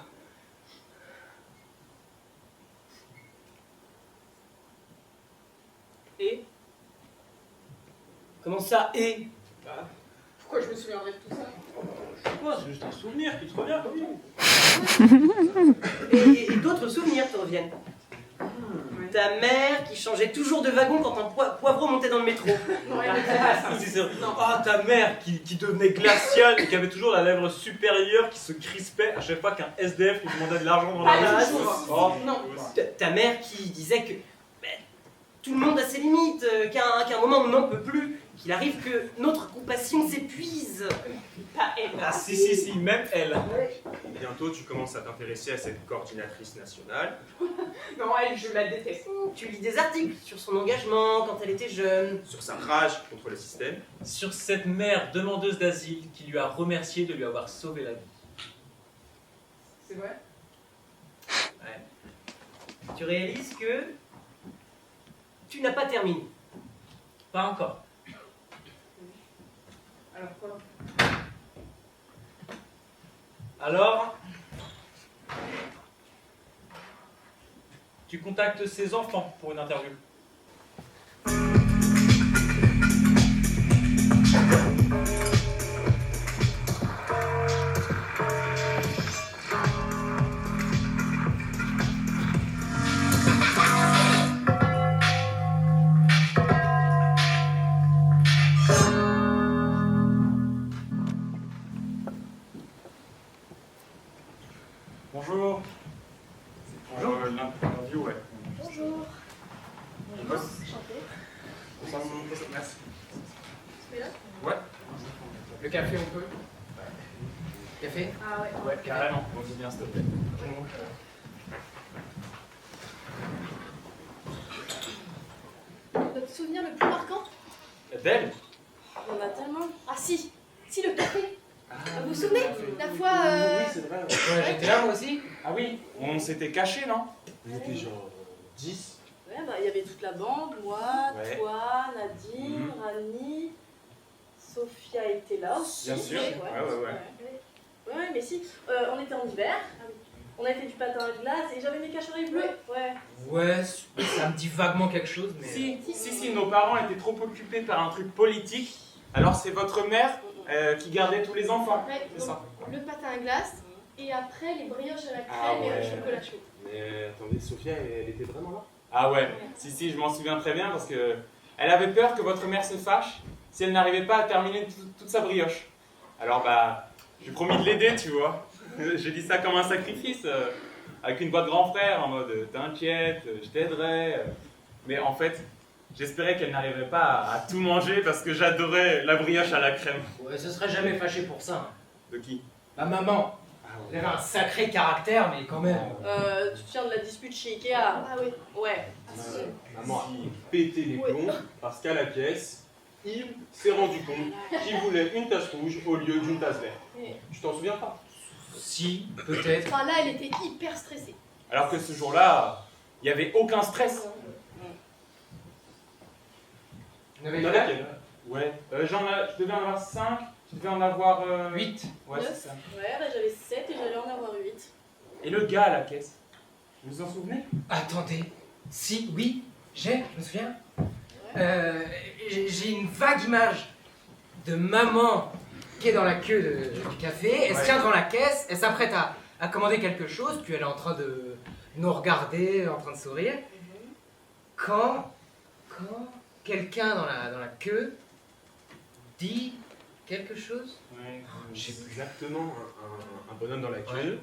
Et? Comment ça, et? Pourquoi je me souviendrai de tout ça? Quoi, c'est juste un souvenir qui te revient, oui. Et d'autres souvenirs te reviennent. Ta mère qui changeait toujours de wagon quand un poivreau montait dans le métro. Ah, ta mère qui devenait glaciale et qui avait toujours la lèvre supérieure qui se crispait à chaque fois qu'un SDF lui demandait de l'argent dans la rue. Oh. Ta mère qui disait que tout le monde a ses limites, qu'à un moment on n'en peut plus, qu'il arrive que notre compassion s'épuise. Pas elle. Ah si, même elle. Bientôt, tu commences à t'intéresser à cette coordinatrice nationale. Non, elle, je la déteste. Tu lis des articles sur son engagement quand elle était jeune. Sur sa rage contre le système. Sur cette mère demandeuse d'asile qui lui a remercié de lui avoir sauvé la vie. C'est vrai? Ouais. Tu réalises que tu n'as pas terminé. Pas encore. Alors quoi? Alors, tu contactes ses enfants pour une interview. Bonjour. Bonjour. L'interview, ouais. Bonjour. Ouais. Enchanté. Merci. Tu es là? Ouais. Le café, on peut? Café? Ah ouais. Ouais, carrément. On dit bien, s'il te plaît. Votre souvenir le plus marquant? D'elle? Il y en a tellement. Ah si, le café. Vous vous souvenez? La fois... Oui, c'est vrai. Ouais, j'étais là moi aussi. Ah oui, on s'était cachés, non? On était genre 10. Ouais, bah il y avait toute la bande, moi, Ouais. toi, Nadine, Rani, Sophia était là aussi. Bien sûr. Ouais, mais si. On était en hiver. On avait fait du patin à glace et j'avais mes cache-oreilles bleus. Ouais. Ouais, ça me dit vaguement quelque chose, mais... Si, nos parents étaient trop occupés par un truc politique. Alors c'est votre mère qui gardait tous les enfants, Ouais, c'est ça? le patin à glace et après les brioches à la crème Ah et ouais. le chocolat chaud. Mais attendez, Sophia, elle était vraiment là? Ah ouais, si, je m'en souviens très bien parce que elle avait peur que votre mère se fâche si elle n'arrivait pas à terminer toute sa brioche. Alors bah, j'ai promis de l'aider, tu vois. J'ai dit ça comme un sacrifice, avec une voix de grand frère en mode t'inquiète, je t'aiderai. Mais en fait, j'espérais qu'elle n'arriverait pas à tout manger parce que j'adorais la brioche à la crème. Ouais, ce serait jamais fâché pour ça. De qui? Ma maman. Elle avait un sacré caractère, mais quand même. Tu te souviens de la dispute chez Ikea? Ah oui. Ouais. Maman a pété les plombs parce qu'à la caisse, Yves s'est rendu compte qu'il voulait une tasse rouge au lieu d'une tasse verte. Tu t'en souviens pas? Si, peut-être. Enfin là, elle était hyper stressée. Alors que ce jour-là, il n'y avait aucun stress. Vous en avez T'en as là? quel? Ouais. Je devais en avoir 5, tu devais en avoir 8. Ouais, c'est ça. Ouais, là j'avais 7 et j'allais en avoir 8. Et le gars à la caisse, vous vous en souvenez? Attendez. Si, oui, je me souviens. J'ai une vague image de maman qui est dans la queue du café, elle se tient devant la caisse, elle s'apprête à commander quelque chose, puis elle est en train de nous regarder en train de sourire, quand quelqu'un dans la queue dit quelque chose. Ouais, je sais plus exactement, un bonhomme dans la queue.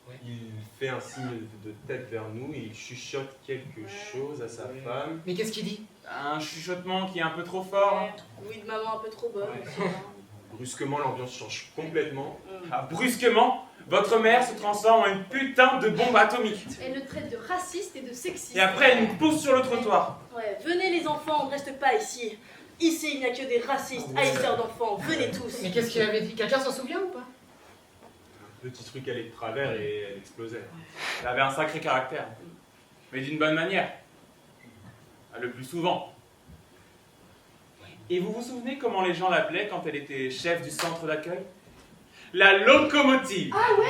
Ouais. Il fait un signe de tête vers nous et il chuchote quelque chose à sa femme. Mais qu'est-ce qu'il dit? Un chuchotement qui est un peu trop fort. Oui, de maman un peu trop bonne aussi. Hein. Brusquement, l'ambiance change complètement. Ah, brusquement, votre mère se transforme en une putain de bombe atomique. Elle le traite de raciste et de sexiste. Et après, elle nous pousse sur le trottoir. Ouais, venez les enfants, on ne reste pas ici. Ici, il n'y a que des racistes, haïsseurs d'enfants. Venez tous. Mais qu'est-ce qu'il avait dit? Quelqu'un s'en souvient ou pas? Un petit truc allait de travers et elle explosait. Elle avait un sacré caractère. Mais d'une bonne manière. Le plus souvent. Et vous vous souvenez comment les gens l'appelaient quand elle était chef du centre d'accueil? La locomotive. Ah oui,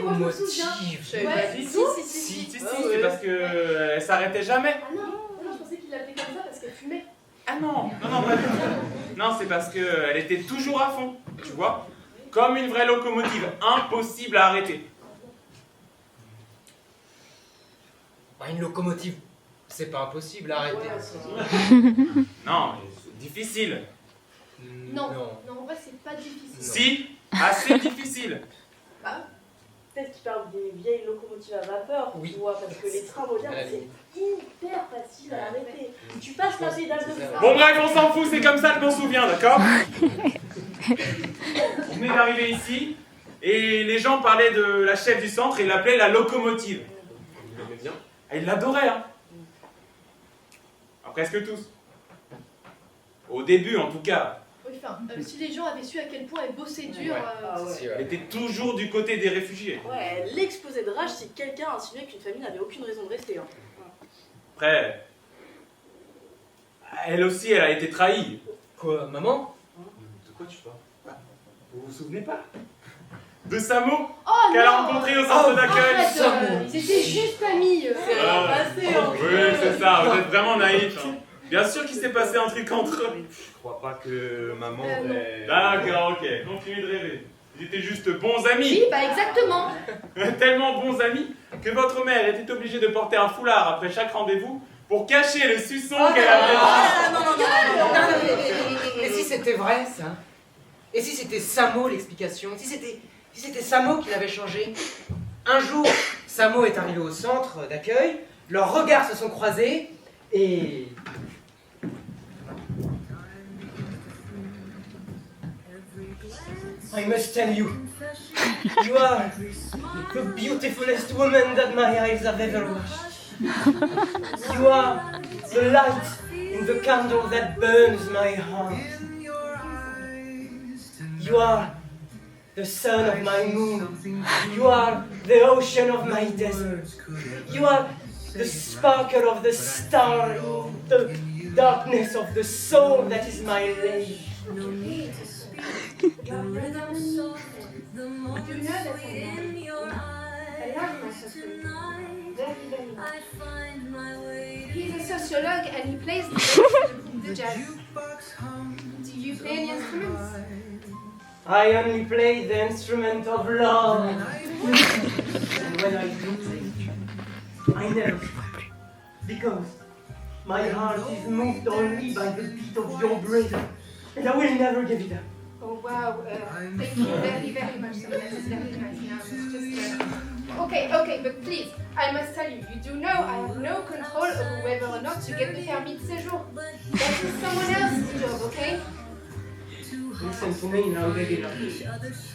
moi je me souviens. savais Ouais, pas du tout. si. Si, Ah c'est ouais. parce qu'elle s'arrêtait jamais. Ah non, je pensais qu'il l'appelait comme ça parce qu'elle fumait. Ah non, pas du tout. Non, c'est parce qu'elle était toujours à fond, tu vois. Comme une vraie locomotive, impossible à arrêter. Bah, une locomotive, c'est pas impossible à arrêter. Non, mais c'est difficile. Non, en vrai c'est pas difficile. Si, assez difficile. Peut-être qu'il parle des vieilles locomotives à vapeur, Oui. tu vois, parce que les trains modernes, c'est hyper facile à arrêter. Tu passes la pédale de frein. Bon bref, on s'en fout, c'est comme ça que je m'en souviens, d'accord? On venait d'arriver ici, et les gens parlaient de la chef du centre et l'appelaient la locomotive. Vous l'aimez bien? Et ils l'adoraient, hein. Presque tous. Au début, en tout cas. Oui, enfin, si les gens avaient su à quel point elle bossait dur. Ouais. Ah ouais. Elle était toujours du côté des réfugiés. Ouais, elle explosait de rage si quelqu'un insinuait qu'une famille n'avait aucune raison de rester. Hein. Après, elle aussi, elle a été trahie. Quoi, maman? De quoi tu parles? Vous vous souvenez pas? De Samo, Oh qu'elle a non rencontré au centre d'accueil. Arrête, c'était juste Camille. C'est rien passé, hein. Oui, c'est ça, vous êtes vraiment naïf. Hein. Bien sûr qu'il s'est passé un truc entre eux. Je crois pas que maman non. aurait... D'accord, ok, continuez de rêver. Ils étaient juste bons amis. Oui, bah exactement. Tellement bons amis que votre mère était obligée de porter un foulard après chaque rendez-vous pour cacher le suçon qu'elle avait. Et si c'était vrai, ça? Et si c'était Samo l'explication? Si c'était Samo qui l'avait changé? Un jour, Samo est arrivé au centre d'accueil, leurs regards se sont croisés, et... I must tell you, you are the beautifulest woman that my eyes have ever watched. You are the light in the candle that burns my heart. You are the sun of my moon. You are the ocean of my desert. You are the sparkle of the star in the darkness of the soul that is my lake. You know that I love my husband. Very much. He's a sociologue and he plays the jazz. Do you play any instruments? I only play the instrument of love. And when I do play, I never stop. Because my heart is moved only by the beat of your breath. And I will never give it up. Oh wow, thank you very, very much. So that is very nice. Now it's just okay, but please, I must tell you, you do know I have no control over whether or not you get the permis de séjour. That is someone else's job, okay? Listen to me now, baby love.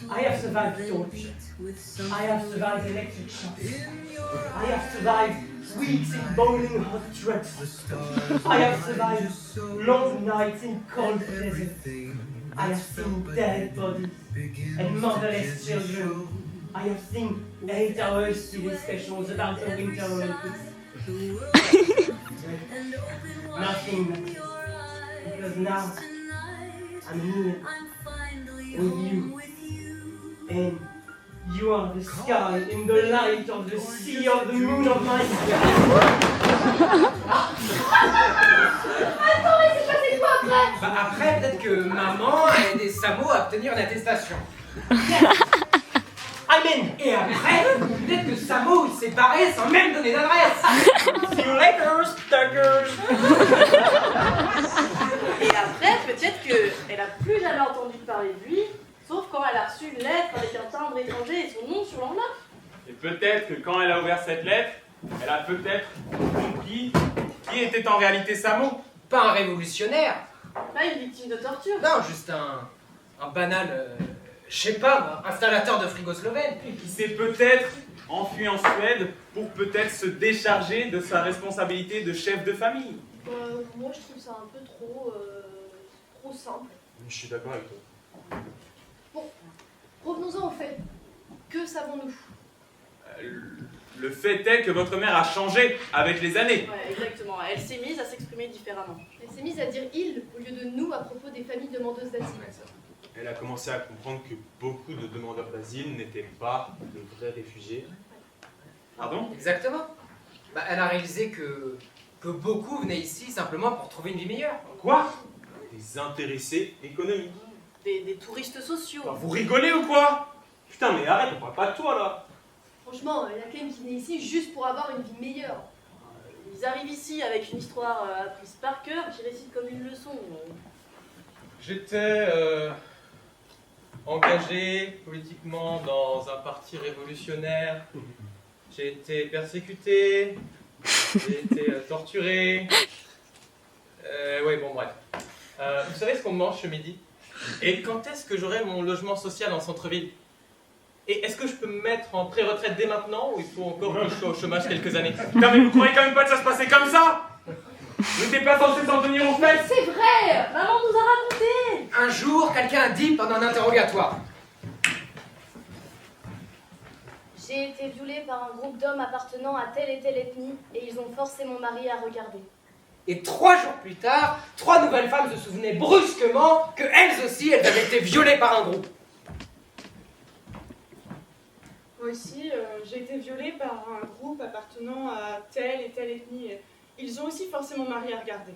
I have survived torture. I have survived electric shocks. I have survived weeks in boiling hot trucks. I have survived long nights in cold desert. I have seen dead bodies and motherless children. I have seen 8-hour TV specials about the Winter Olympics. Nothing matters. Because now I'm here with you. And you are the sky in the light of the sea of the moon of my sky. Attends, mais c'est passé quoi après? Bah après, peut-être que maman a aidé Samo à obtenir une attestation. I Amen. Et après, peut-être que Samo il s'est barré sans même donner d'adresse. See you later, stalkers. Et après, peut-être qu'elle a plus jamais entendu parler de lui, sauf quand elle a reçu une lettre avec un timbre étranger et son nom sur l'enveloppe. Et peut-être que quand elle a ouvert cette lettre, elle a peut-être compris qui était en réalité Samo. Pas un révolutionnaire. Pas une victime de torture. Non, juste un banal, je sais pas moi, installateur de frigo slovène. Qui s'est peut-être enfui en Suède pour peut-être se décharger de sa responsabilité de chef de famille. Moi, je trouve ça un peu trop simple. Je suis d'accord avec toi. Bon, revenons-en au fait. Que savons-nous? Le fait est que votre mère a changé avec les années. Ouais, exactement. Elle s'est mise à s'exprimer différemment. Elle s'est mise à dire il au lieu de nous à propos des familles demandeuses d'asile. Elle a commencé à comprendre que beaucoup de demandeurs d'asile n'étaient pas de vrais réfugiés. Pardon? Exactement. Bah, elle a réalisé que beaucoup venaient ici simplement pour trouver une vie meilleure. Quoi? Des intéressés économiques. Des touristes sociaux. Vous rigolez ou quoi? Putain, mais arrête, on parle pas de toi là. Franchement, il y a quand même qui naît ici juste pour avoir une vie meilleure. Ils arrivent ici avec une histoire apprise par cœur qui récite comme une leçon. J'étais engagé politiquement dans un parti révolutionnaire. J'ai été persécuté, j'ai été torturé. Oui, bon, bref. Vous savez ce qu'on mange ce midi? Et quand est-ce que j'aurai mon logement social en centre-ville? Et est-ce que je peux me mettre en pré-retraite dès maintenant ou il faut encore que je sois au chômage quelques années? Putain, mais vous croyez quand même pas que ça se passait comme ça? Vous n'étiez pas censé s'en tenir aux faits? C'est vrai! Maman nous a raconté! Un jour, quelqu'un a dit pendant un interrogatoire. J'ai été violée par un groupe d'hommes appartenant à telle et telle ethnie et ils ont forcé mon mari à regarder. Et 3 jours plus tard, 3 nouvelles femmes se souvenaient brusquement que elles aussi, elles avaient été violées par un groupe. Moi aussi, j'ai été violée par un groupe appartenant à telle et telle ethnie. Ils ont aussi forcé mon mari à regarder.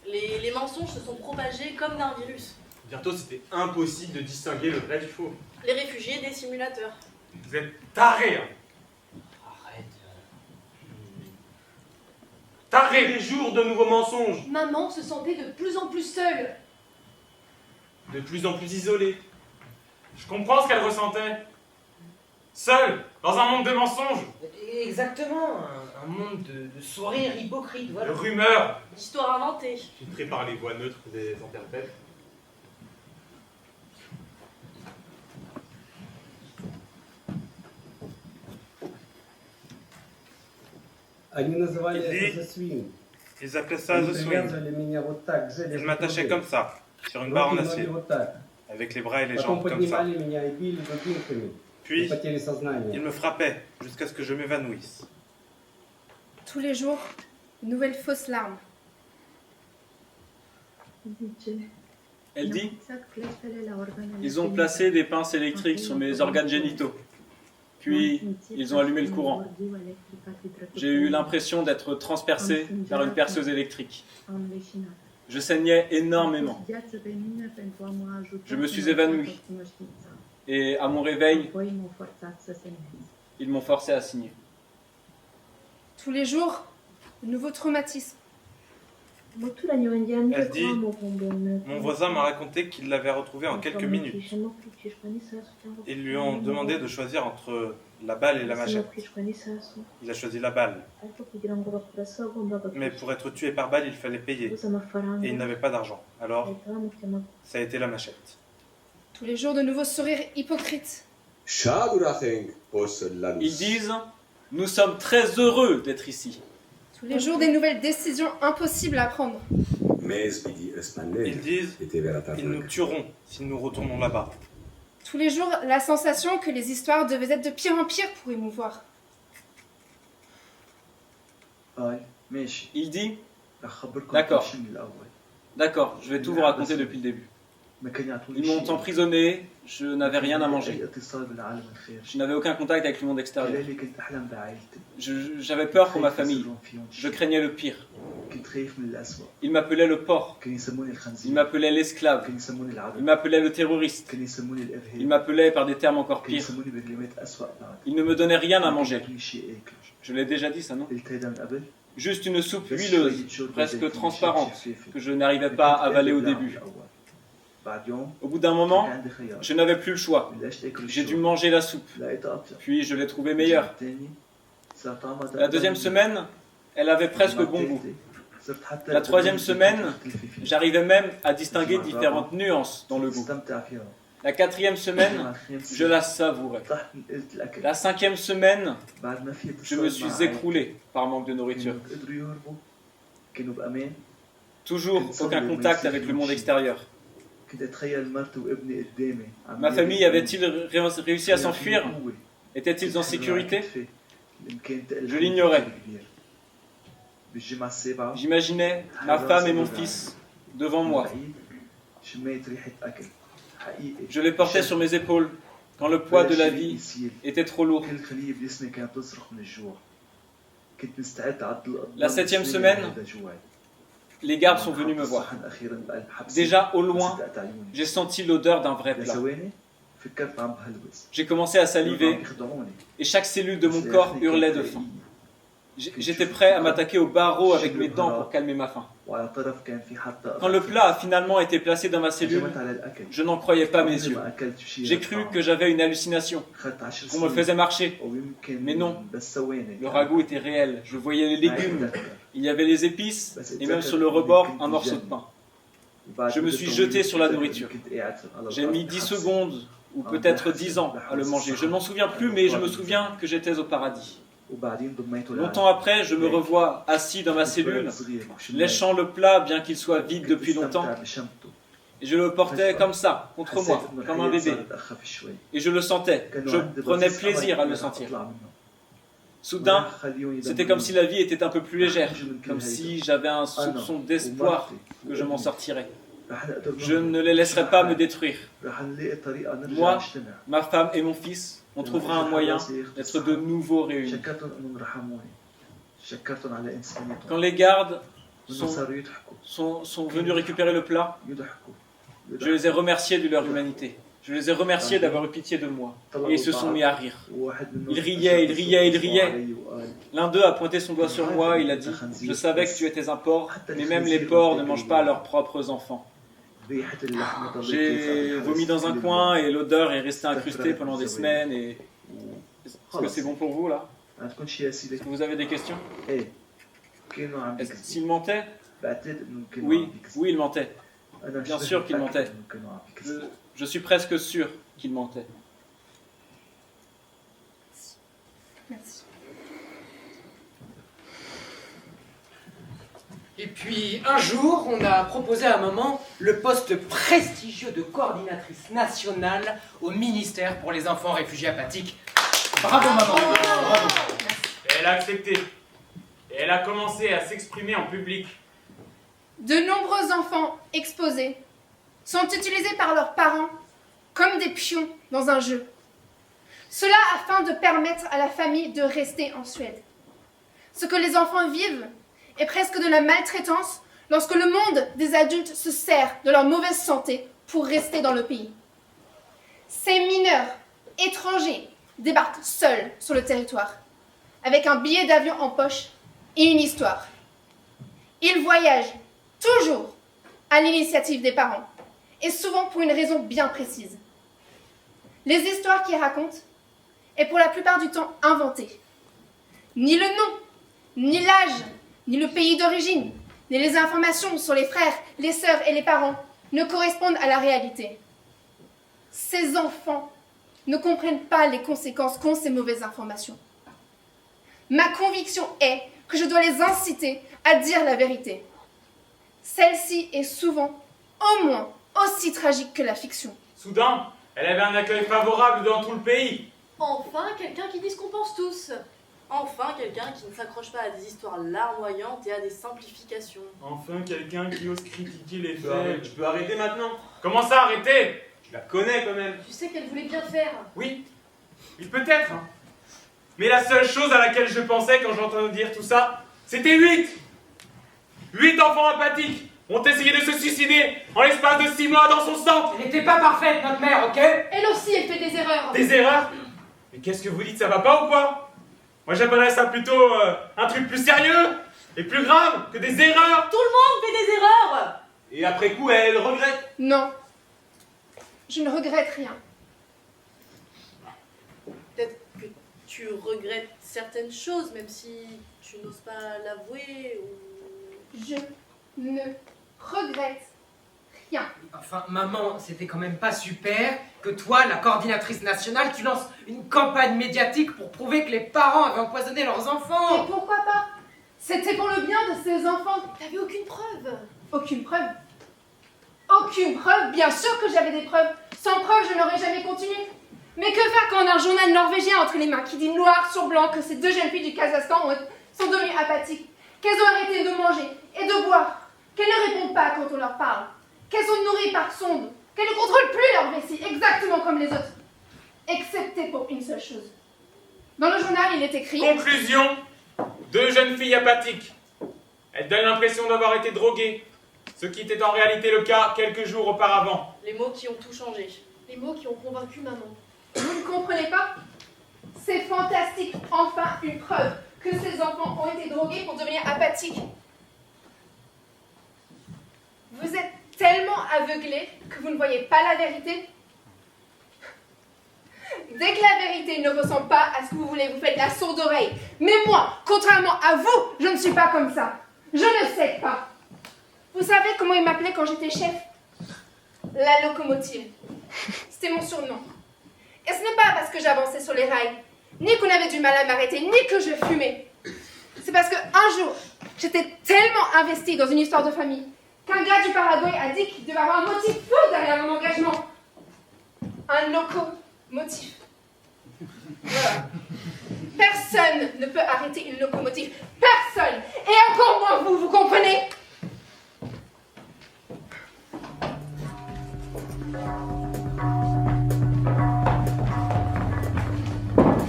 Les mensonges se sont propagés comme d'un virus. Bientôt, c'était impossible de distinguer le vrai du faux. Les réfugiés des simulateurs. Vous êtes tarés, hein. Tarés les jours de nouveaux mensonges. Maman se sentait de plus en plus seule. De plus en plus isolés. Je comprends ce qu'elle ressentait. Seule, dans un monde de mensonges, Exactement, un monde de sourires hypocrites, de voilà. rumeurs. D'histoires inventées. Filtrés par les voix neutres des interprètes. Ils appelaient ça The Swing. Je m'attachais comme ça, sur une barre en acier, avec les bras et les jambes comme ça. Puis, ils me frappaient jusqu'à ce que je m'évanouisse. Tous les jours, une nouvelle fausse larme. Elle dit: ils ont placé des pinces électriques sur mes organes génitaux. Puis, ils ont allumé le courant. J'ai eu l'impression d'être transpercé par une perceuse électrique. Je saignais énormément. Je me suis évanoui. Et à mon réveil, ils m'ont forcé à signer. Tous les jours, de nouveaux traumatismes. Elle dit: mon voisin m'a raconté qu'il l'avait retrouvé en quelques minutes. Ils lui ont demandé de choisir entre la balle et la machette. Il a choisi la balle. Mais pour être tué par balle, il fallait payer. Et il n'avait pas d'argent. Alors, ça a été la machette. Tous les jours, de nouveaux sourires hypocrites. Ils disent: nous sommes très heureux d'être ici. Tous les jours, des nouvelles décisions impossibles à prendre. Ils disent: ils nous tueront si nous retournons là-bas. Tous les jours, la sensation que les histoires devaient être de pire en pire pour émouvoir. Il dit: d'accord, d'accord, je vais tout vous raconter depuis le début. Ils m'ont emprisonné, je n'avais rien à manger. Je n'avais aucun contact avec le monde extérieur. J'avais peur pour ma famille. Je craignais le pire. Ils m'appelaient le porc. Ils m'appelaient l'esclave. Ils m'appelaient le terroriste. Ils m'appelaient par des termes encore pires. Ils ne me donnaient rien à manger. Je l'ai déjà dit ça, non? Juste une soupe huileuse, presque transparente, que je n'arrivais pas à avaler au début. Au bout d'un moment, je n'avais plus le choix. J'ai dû manger la soupe. Puis je l'ai trouvée meilleure. La deuxième semaine, elle avait presque bon goût. La troisième semaine, j'arrivais même à distinguer différentes nuances dans le goût. La quatrième semaine, je la savourais. La cinquième semaine, je me suis écroulé par manque de nourriture. Toujours aucun contact avec le monde extérieur. Ma famille avait-il réussi à s'enfuir? Étaient-ils en sécurité? Je l'ignorais. J'imaginais ma femme et mon fils devant moi. Je les portais sur mes épaules quand le poids de la vie était trop lourd. La septième semaine, les gardes sont venus me voir. Déjà au loin, j'ai senti l'odeur d'un vrai plat. J'ai commencé à saliver et chaque cellule de mon corps hurlait de faim. J'étais prêt à m'attaquer au barreau avec mes dents pour calmer ma faim. Quand le plat a finalement été placé dans ma cellule, je n'en croyais pas mes yeux. J'ai cru que j'avais une hallucination, qu'on me faisait marcher. Mais non, le ragoût était réel. Je voyais les légumes, il y avait les épices et même sur le rebord un morceau de pain. Je me suis jeté sur la nourriture. J'ai mis 10 secondes ou peut-être 10 ans à le manger. Je ne m'en souviens plus, mais je me souviens que j'étais au paradis. Longtemps après, je me revois assis dans ma cellule, léchant le plat bien qu'il soit vide depuis longtemps. Et je le portais comme ça, contre moi, comme un bébé. Et je le sentais, je prenais plaisir à le sentir. Soudain, c'était comme si la vie était un peu plus légère, comme si j'avais un soupçon d'espoir que je m'en sortirais. Je ne les laisserai pas me détruire. Moi, ma femme et mon fils, on trouvera un moyen d'être de nouveau réunis. Quand les gardes sont venus récupérer le plat, je les ai remerciés de leur humanité. Je les ai remerciés d'avoir eu pitié de moi. Et ils se sont mis à rire. Ils riaient, ils riaient, ils riaient. L'un d'eux a pointé son doigt sur moi, il a dit « Je savais que tu étais un porc, mais même les porcs ne mangent pas leurs propres enfants. » J'ai vomi dans un coin et l'odeur est restée incrustée pendant des semaines. Est-ce que c'est bon pour vous là? Est-ce que vous avez des questions? S'il mentait? Oui, il mentait. Bien sûr qu'il mentait. Je suis presque sûr qu'il mentait. Merci. Et puis un jour, on a proposé à maman le poste prestigieux de coordinatrice nationale au ministère pour les enfants réfugiés apathiques. Bravo maman! Bravo. Et elle a accepté. Et elle a commencé à s'exprimer en public. De nombreux enfants exposés sont utilisés par leurs parents comme des pions dans un jeu. Cela afin de permettre à la famille de rester en Suède. Ce que les enfants vivent est presque de la maltraitance lorsque le monde des adultes se sert de leur mauvaise santé pour rester dans le pays. Ces mineurs étrangers débarquent seuls sur le territoire, avec un billet d'avion en poche et une histoire. Ils voyagent toujours à l'initiative des parents, et souvent pour une raison bien précise. Les histoires qu'ils racontent est pour la plupart du temps inventée. Ni le nom, ni l'âge, ni le pays d'origine, ni les informations sur les frères, les sœurs et les parents ne correspondent à la réalité. Ces enfants ne comprennent pas les conséquences qu'ont ces mauvaises informations. Ma conviction est que je dois les inciter à dire la vérité. Celle-ci est souvent au moins aussi tragique que la fiction. Soudain, elle avait un accueil favorable dans tout le pays. Enfin, quelqu'un qui dit ce qu'on pense tous. Enfin, quelqu'un qui ne s'accroche pas à des histoires larmoyantes et à des simplifications. Enfin, quelqu'un qui ose critiquer les Tu peux arrêter- faits. tu peux arrêter maintenant. Comment ça, arrêter? Tu la connais quand même. Tu sais qu'elle voulait bien faire. Oui, peut-être. Hein. Mais la seule chose à laquelle je pensais quand j'entendais dire tout ça, c'était 8. 8 enfants apathiques ont essayé de se suicider en l'espace de 6 mois dans son sang. Elle n'était pas parfaite, notre mère, ok? Elle aussi, elle fait des erreurs. Des erreurs? Mais qu'est-ce que vous dites, ça va pas ou quoi? Moi j'appellerais ça plutôt un truc plus sérieux et plus grave que des erreurs. Tout le monde fait des erreurs. Et après coup, elle regrette. Non. Je ne regrette rien. Peut-être que tu regrettes certaines choses, même si tu n'oses pas l'avouer ou... Je ne regrette rien. Enfin, maman, c'était quand même pas super que toi, la coordinatrice nationale, tu lances une campagne médiatique pour prouver que les parents avaient empoisonné leurs enfants. Et pourquoi pas? C'était pour le bien de ces enfants. T'avais aucune preuve. Aucune preuve. Aucune preuve? Bien sûr que j'avais des preuves. Sans preuve, je n'aurais jamais continué. Mais que faire quand on a un journal norvégien entre les mains qui dit noir sur blanc que ces 2 jeunes filles du Kazakhstan sont devenues apathiques, qu'elles ont arrêté de manger et de boire, qu'elles ne répondent pas quand on leur parle, qu'elles sont nourries par sonde, qu'elles ne contrôlent plus leur vessie exactement comme les autres, excepté pour une seule chose. Dans le journal, il est écrit... Conclusion, 2 jeunes filles apathiques. Elles donnent l'impression d'avoir été droguées, ce qui était en réalité le cas quelques jours auparavant. Les mots qui ont tout changé. Les mots qui ont convaincu maman. Vous ne comprenez pas? C'est fantastique, enfin une preuve que ces enfants ont été drogués pour devenir apathiques. Vous êtes tellement aveuglés que vous ne voyez pas la vérité. Dès que la vérité ne ressemble pas à ce que vous voulez, vous faites la sourde oreille. Mais moi, contrairement à vous, je ne suis pas comme ça. Je ne cède pas. Vous savez comment ils m'appelaient quand j'étais chef? La locomotive. C'était mon surnom. Et ce n'est pas parce que j'avançais sur les rails, ni qu'on avait du mal à m'arrêter, ni que je fumais. C'est parce qu'un jour, j'étais tellement investie dans une histoire de famille qu'un gars du Paraguay a dit qu'il devait avoir un motif fou derrière mon engagement. Un locomotive. Voilà. Personne ne peut arrêter une locomotive. Personne. Et encore moins vous, vous comprenez?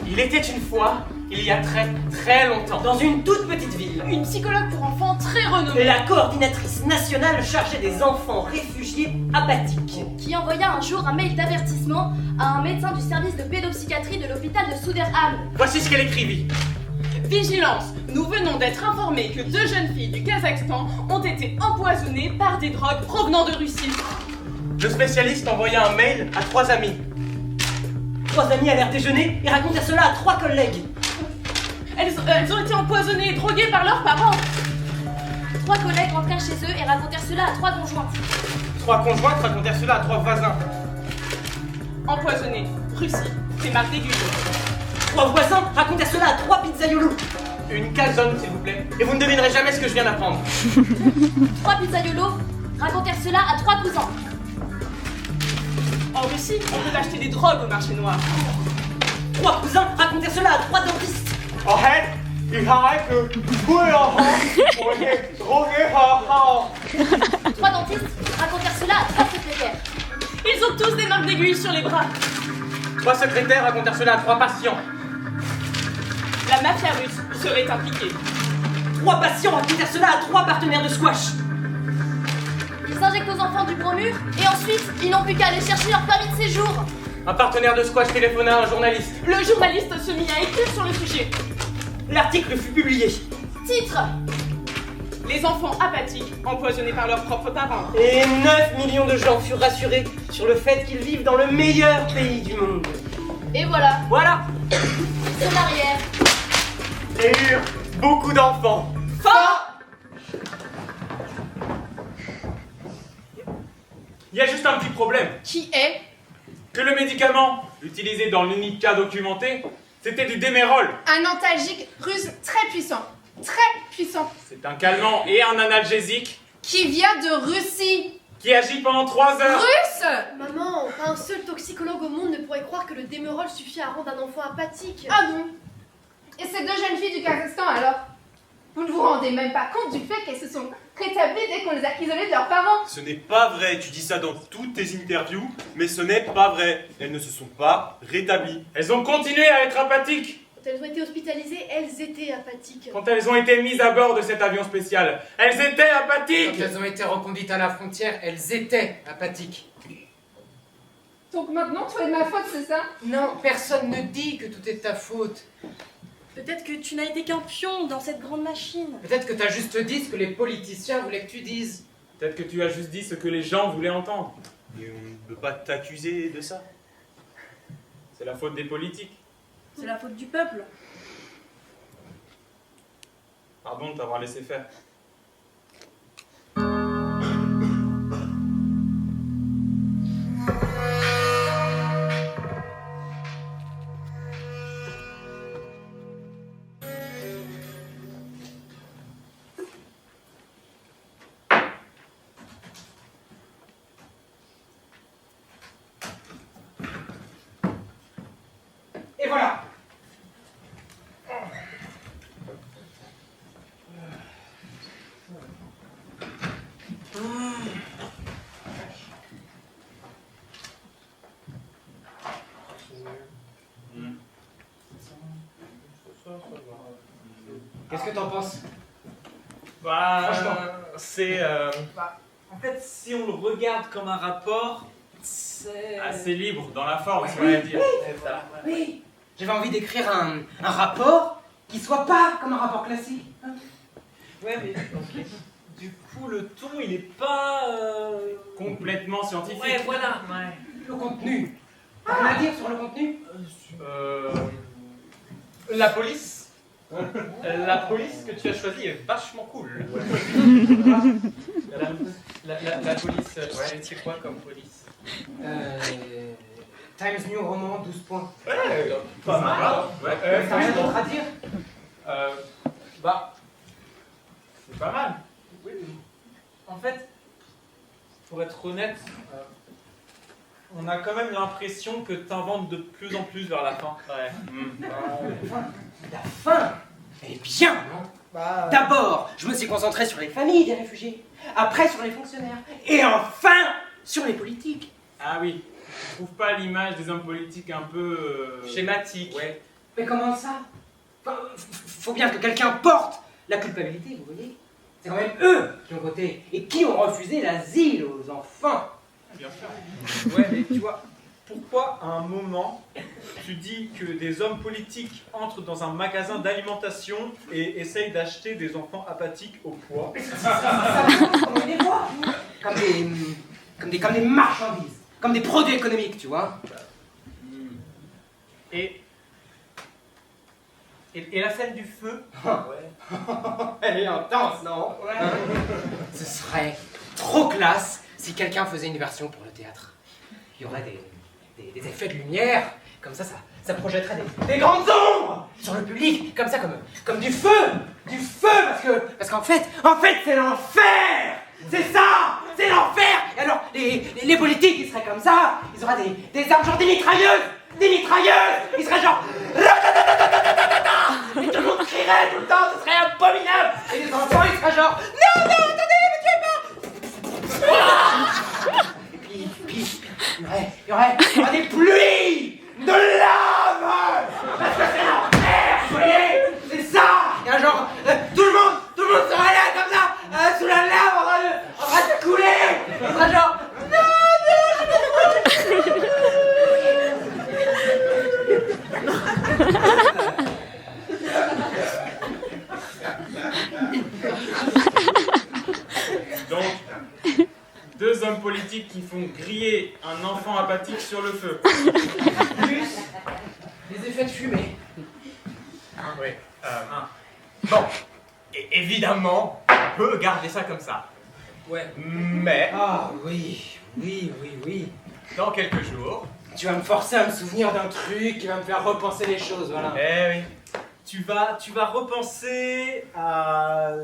Il était une fois, il y a très très longtemps, Dans une toute petite ville, Une psychologue pour enfants très renommée. la coordinatrice nationale chargée des enfants réfugiés apathiques. Qui envoya un jour un mail d'avertissement à un médecin du service de pédopsychiatrie de l'hôpital de Souderham. voici ce qu'elle écrivit. Vigilance, nous venons d'être informés que 2 jeunes filles du Kazakhstan ont été empoisonnées par des drogues provenant de Russie. Le spécialiste envoya un mail à 3 amis. 3 amis allèrent déjeuner et racontèrent cela à 3 collègues. Elles ont été empoisonnées et droguées par leurs parents. 3 collègues rentrèrent chez eux et racontèrent cela à 3 conjointes. 3 conjointes racontèrent cela à 3 voisins. Empoisonnées, Russie, c'est marque d'aiguille. 3 voisins racontèrent cela à 3 pizzaiolos. Une calzone, s'il vous plaît, et vous ne devinerez jamais ce que je viens d'apprendre. 3 pizzaiolos racontèrent cela à 3 cousins. En Russie, on peut acheter des drogues au marché noir. 3 cousins racontèrent cela à 3 dentistes. En fait, il arrête que tous les enfants ont été drogués par leurs parents. 3 dentistes racontèrent cela à 3 secrétaires. Ils ont tous des marques d'aiguille sur les bras. 3 secrétaires racontèrent cela à 3 patients. La mafia russe serait impliquée. 3 patients racontèrent cela à 3 partenaires de squash. Ils injectent aux enfants du bromure et ensuite ils n'ont plus qu'à aller chercher leur permis de séjour. Un partenaire de squash téléphona à un journaliste. Le journaliste se mit à écrire sur le sujet. L'article fut publié. Titre: Les enfants apathiques empoisonnés par leurs propres parents. Et 9 millions de gens furent rassurés sur le fait qu'ils vivent dans le meilleur pays du monde. Et voilà, Voilà. son arrière. Et eurent beaucoup d'enfants. Il y a juste un petit problème. Qui est? Que le médicament utilisé dans l'unique cas documenté, c'était du Démérol. Un antalgique russe très puissant. Très puissant. C'est un calmant et un analgésique Qui vient de Russie. qui agit pendant 3 heures. Russe! Maman, pas un seul toxicologue au monde ne pourrait croire que le Démérol suffit à rendre un enfant apathique. Ah bon? Et ces deux jeunes filles du Kazakhstan, alors? Vous ne vous rendez même pas compte du fait qu'elles se sont rétablies dès qu'on les a isolées de leurs parents? Ce n'est pas vrai, tu dis ça dans toutes tes interviews, mais ce n'est pas vrai. Elles ne se sont pas rétablies. Elles ont continué à être apathiques. Quand elles ont été hospitalisées, elles étaient apathiques. Quand elles ont été mises à bord de cet avion spécial, elles étaient apathiques. Quand elles ont été reconduites à la frontière, elles étaient apathiques. Donc maintenant, tout est de ma faute, c'est ça? Non, personne ne dit que tout est de ta faute. Peut-être que tu n'as été qu'un pion dans cette grande machine. Peut-être que t'as juste dit ce que les politiciens voulaient que tu dises. Peut-être que tu as juste dit ce que les gens voulaient entendre. Et on ne peut pas t'accuser de ça. C'est la faute des politiques. C'est la faute du peuple. Pardon de t'avoir laissé faire. Et voilà. Qu'est-ce que t'en penses? Franchement, c'est... en fait, si on le regarde comme un rapport, c'est... Assez libre dans la forme, c'est vrai à dire. C'est ça. Oui, j'avais envie d'écrire un rapport qui soit pas comme un rapport classique. Hein. Ouais, mais du coup, le ton, il est pas... Complètement scientifique. Ouais, voilà. Ouais. Le contenu. T'as rien à dire sur le contenu? La police. La police que tu as choisie est vachement cool. La police, c'est quoi comme police? Times New Roman, 12 points. Ouais, pas mal. Ouais. T'as rien d'autre à dire? Bah, C'est pas mal. oui. En fait, pour être honnête, on a quand même l'impression que t'inventes de plus en plus vers la fin. Ouais. La fin, elle est bien, non? D'abord, je me suis concentré sur les familles des réfugiés, après sur les fonctionnaires, et enfin sur les politiques. Ah oui. Tu trouves pas l'image des hommes politiques un peu... Schématique. Ouais. Mais comment ça? Enfin, faut bien que quelqu'un porte la culpabilité, vous voyez? C'est quand même eux qui ont voté et qui ont refusé l'asile aux enfants. Bien sûr. Ouais, mais tu vois, pourquoi à un moment tu dis que des hommes politiques entrent dans un magasin d'alimentation et essayent d'acheter des enfants apathiques au poids? On les voit comme des marchandises, comme des produits économiques, tu vois. Et la scène du feu? Elle est intense, non? Ce serait trop classe si quelqu'un faisait une version pour le théâtre. Il y aurait des effets de lumière, comme ça projetterait des grandes ombres sur le public, comme ça, comme du feu, parce qu'en fait, c'est l'enfer, c'est ça, c'est l'enfer. Et alors, les politiques, ils seraient comme ça, ils auraient des armes genre des mitrailleuses, ils seraient genre, et tout le monde crierait tout le temps, ce serait abominable. Et les enfants, ils seraient genre, non, attendez, me tuez pas. Et puis, il y aurait des pluies de lave, parce que c'est l'enfer, vous voyez, c'est ça. Il y a genre, tout le monde serait là comme ça, sous la lave, en train de couler. Il serait genre, Donc, deux hommes politiques qui font griller un enfant apathique sur le feu. Plus les effets de fumée. Oui. Bon, évidemment, on peut garder ça comme ça. Ouais. Mais, Ah oui. dans quelques jours... Tu vas me forcer à me souvenir d'un truc qui va me faire repenser les choses, voilà. Eh oui. Tu vas repenser à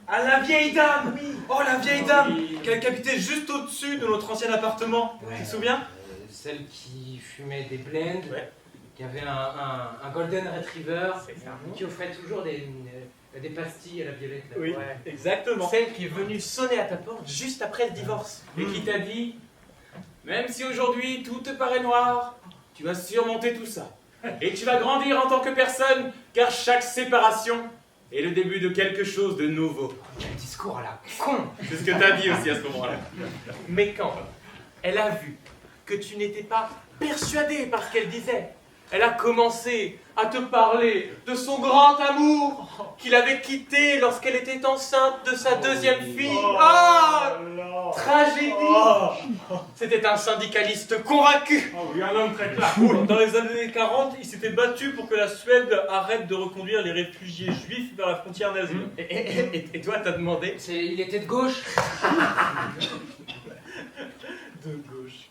la vieille dame. Oui. Oh, la vieille dame qui habitait juste au-dessus de notre ancien appartement. Ouais. Tu te souviens? Celle qui fumait des blends, Ouais. Il y avait un Golden Retriever qui offrait toujours des pastilles à la violette. Là. Oui, exactement. Celle qui est venue sonner à ta porte juste après le divorce. Et qui t'a dit, même si aujourd'hui tout te paraît noir, tu vas surmonter tout ça. Et tu vas grandir en tant que personne, car chaque séparation est le début de quelque chose de nouveau. Quel discours à la con! C'est ce que t'as dit aussi à ce moment-là. Mais quand elle a vu que tu n'étais pas persuadé par ce qu'elle disait, elle a commencé à te parler de son grand amour qu'il avait quitté lorsqu'elle était enceinte de sa deuxième fille. Tragédie! C'était un syndicaliste convaincu. Oui, un homme très clair. Dans les années 40, il s'était battu pour que la Suède arrête de reconduire les réfugiés juifs vers la frontière nazie. Et toi, t'as demandé? Il était de gauche. De gauche.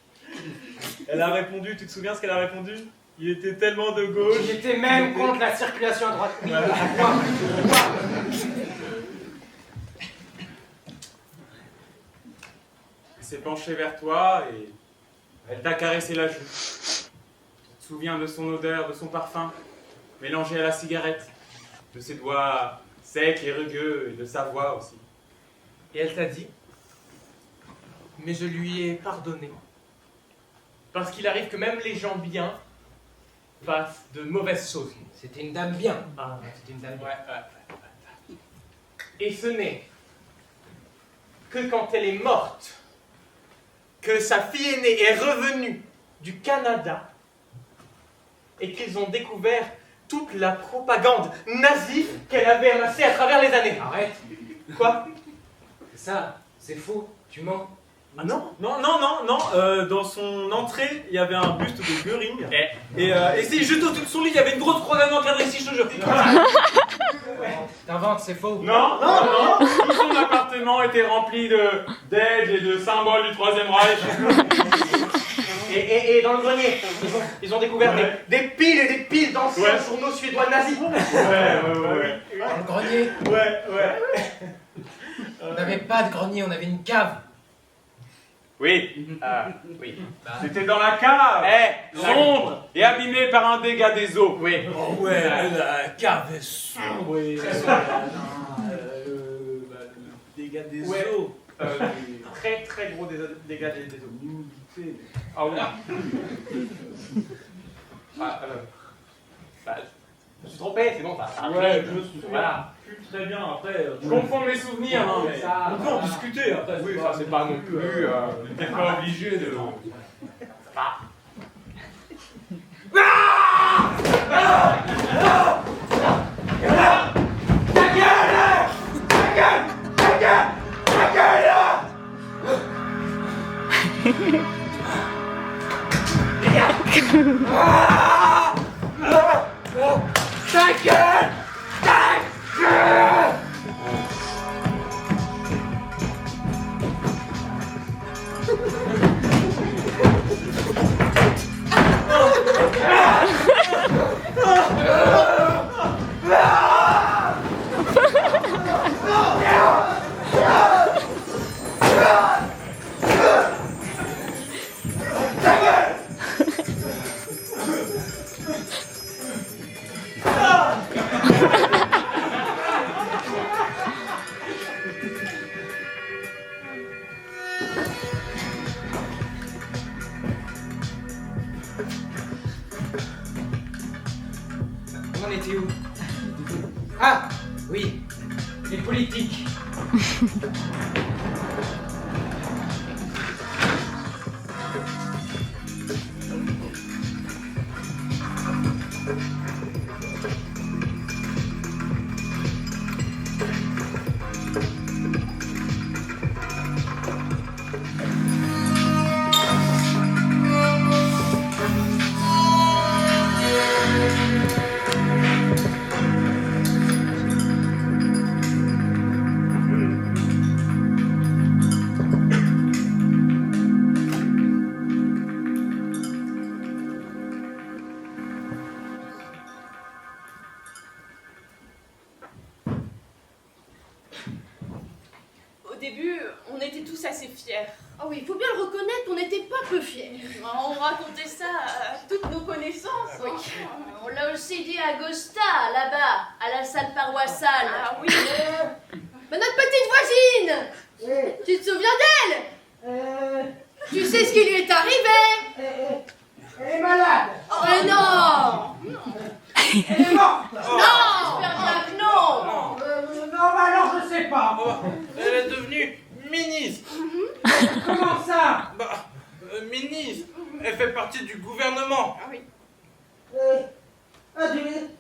Elle a répondu, tu te souviens ce qu'elle a répondu? Il était tellement de gauche. Il était même contre la circulation à droite. Oui, Elle s'est penchée vers toi et elle t'a caressé la joue. Tu te souviens de son odeur, de son parfum, mélangé à la cigarette, de ses doigts secs et rugueux et de sa voix aussi. Et elle t'a dit, mais je lui ai pardonné. Parce qu'il arrive que même les gens bien fassent de mauvaises choses. C'était une dame bien. C'était une dame bien. Et ce n'est que quand elle est morte, que sa fille aînée est revenue du Canada et qu'ils ont découvert toute la propagande nazie qu'elle avait amassée à travers les années. Arrête. Quoi? Ça, c'est faux. Tu mens. Ah non, dans son entrée, il y avait un buste de Göring. Et c'est juste au-dessus de son lit, il y avait une grosse propagande encadrée ici, je te jure. T'inventes, c'est faux. Non. Tout son appartement était rempli d'aides et de symboles du Troisième Reich. Et dans le grenier, ils ont découvert des piles et des piles d'anciens journaux suédois nazis. Ouais. Dans le grenier. Ouais. On n'avait pas de grenier, on avait une cave. Oui. C'était dans la cave. Sombre et abîmée par un dégât des eaux. Oui. Oh ouais, la cave est sombre. Oui. Dégâts des eaux. Très très gros dégâts des eaux. Ah oui. Je me suis trompé, c'est bon ça. Ouais, je me souviens plus très bien après. Je confonds mes souvenirs, hein, mais on peut en discuter après. Oui, ça c'est pas non plus. T'es pas obligé de. On était où? Ah, oui, les politiques. début, on était tous assez fiers. Ah oui, il faut bien le reconnaître, on n'était pas peu fiers. On racontait ça à toutes nos connaissances. Oui. On l'a aussi dit à Gosta, là-bas, à la salle paroissiale. Ah oui. Mais notre petite voisine, tu te souviens d'elle? Tu sais ce qui lui est arrivé? Elle est malade. Mais non. Elle est morte. Non. J'espère bien que non. Non, mais alors je sais pas. Elle est devenue ministre. Comment ça? Ministre. Elle fait partie du gouvernement. Ah oui.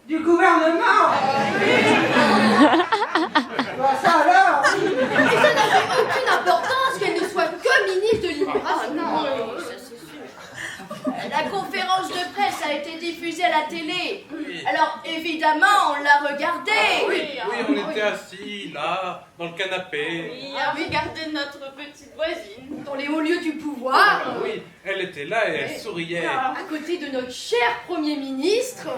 Du gouvernement. Bah ça alors. Et ça n'avait aucune importance qu'elle ne soit que ministre de l'immigration. Non, ça c'est sûr. La conférence de presse a été diffusée à la télé. Oui. Alors évidemment, on l'a regardée. Oui, on était assis là, dans le canapé. Oui, à regarder notre petite voisine. Dans les hauts lieux du pouvoir. Oui, elle était là et elle souriait. À côté de notre cher Premier ministre.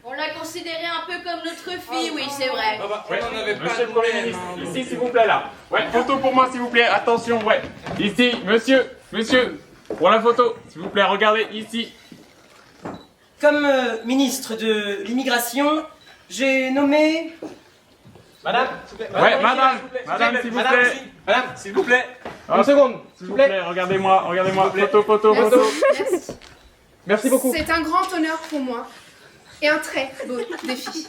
On l'a considérée un peu comme notre fille, oui, c'est vrai. On n'en avait pas Monsieur de le Premier même, ministre, hein. ici s'il vous plaît là. Ouais, photo pour moi s'il vous plaît, attention, ouais. Ici, monsieur, pour la photo, s'il vous plaît, regardez ici. Comme ministre de l'immigration, j'ai nommé... Madame, Ouais, madame, s'il vous plaît. Madame, s'il vous plaît. Une seconde, s'il vous plaît, regardez-moi, photo. Merci. Merci beaucoup. C'est un grand honneur pour moi et un très beau défi.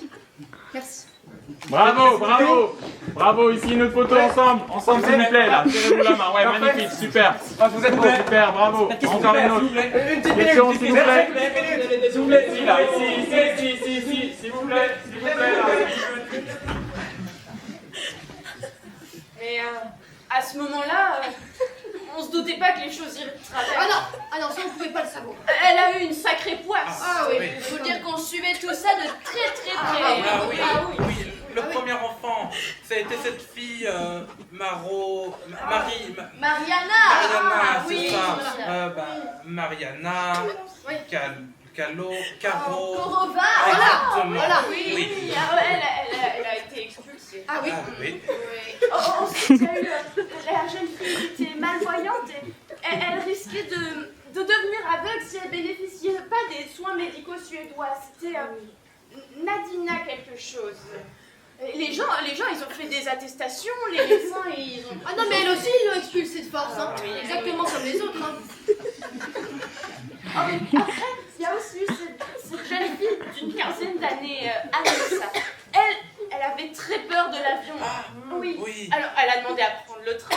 Merci. Bravo, ici une autre photo ensemble s'il vous plaît, là, serrez-vous la main, ouais, magnifique, super. Vous êtes prêts? Super, bravo, encore une autre. Une petite Question, minute, s'il vous plaît. s'il vous plaît. Ici, là, ici, s'il vous plaît, là. Mais à ce moment-là, on se doutait pas que les choses iraient de travers. Ah non, ça on pouvait pas le savoir. Elle a eu une sacrée poisse. Ah oui. Il faut dire qu'on suivait tout ça de très très près. Oui. Le premier enfant, ça a été cette fille, Mariana. c'est oui. ça. Mariana, Caro. Corova. Exactement. Voilà. Oui. Elle a été expulsée. Ah oui. Oui. Ensuite, il y a eu la jeune fille qui était malvoyante et elle risquait de devenir aveugle si elle bénéficiait pas des soins médicaux suédois. C'était Nadina quelque chose. Les gens, ils ont fait des attestations, les médecins, ils ont... Ah non, mais elle aussi, ils l'ont expulsée de force, hein. Oui. Exactement comme les autres, hein. Mais après, il y a aussi eu cette jeune fille d'une quinzaine d'années, Alissa. Elle avait très peur de l'avion. Oui. Alors, elle a demandé à prendre le train,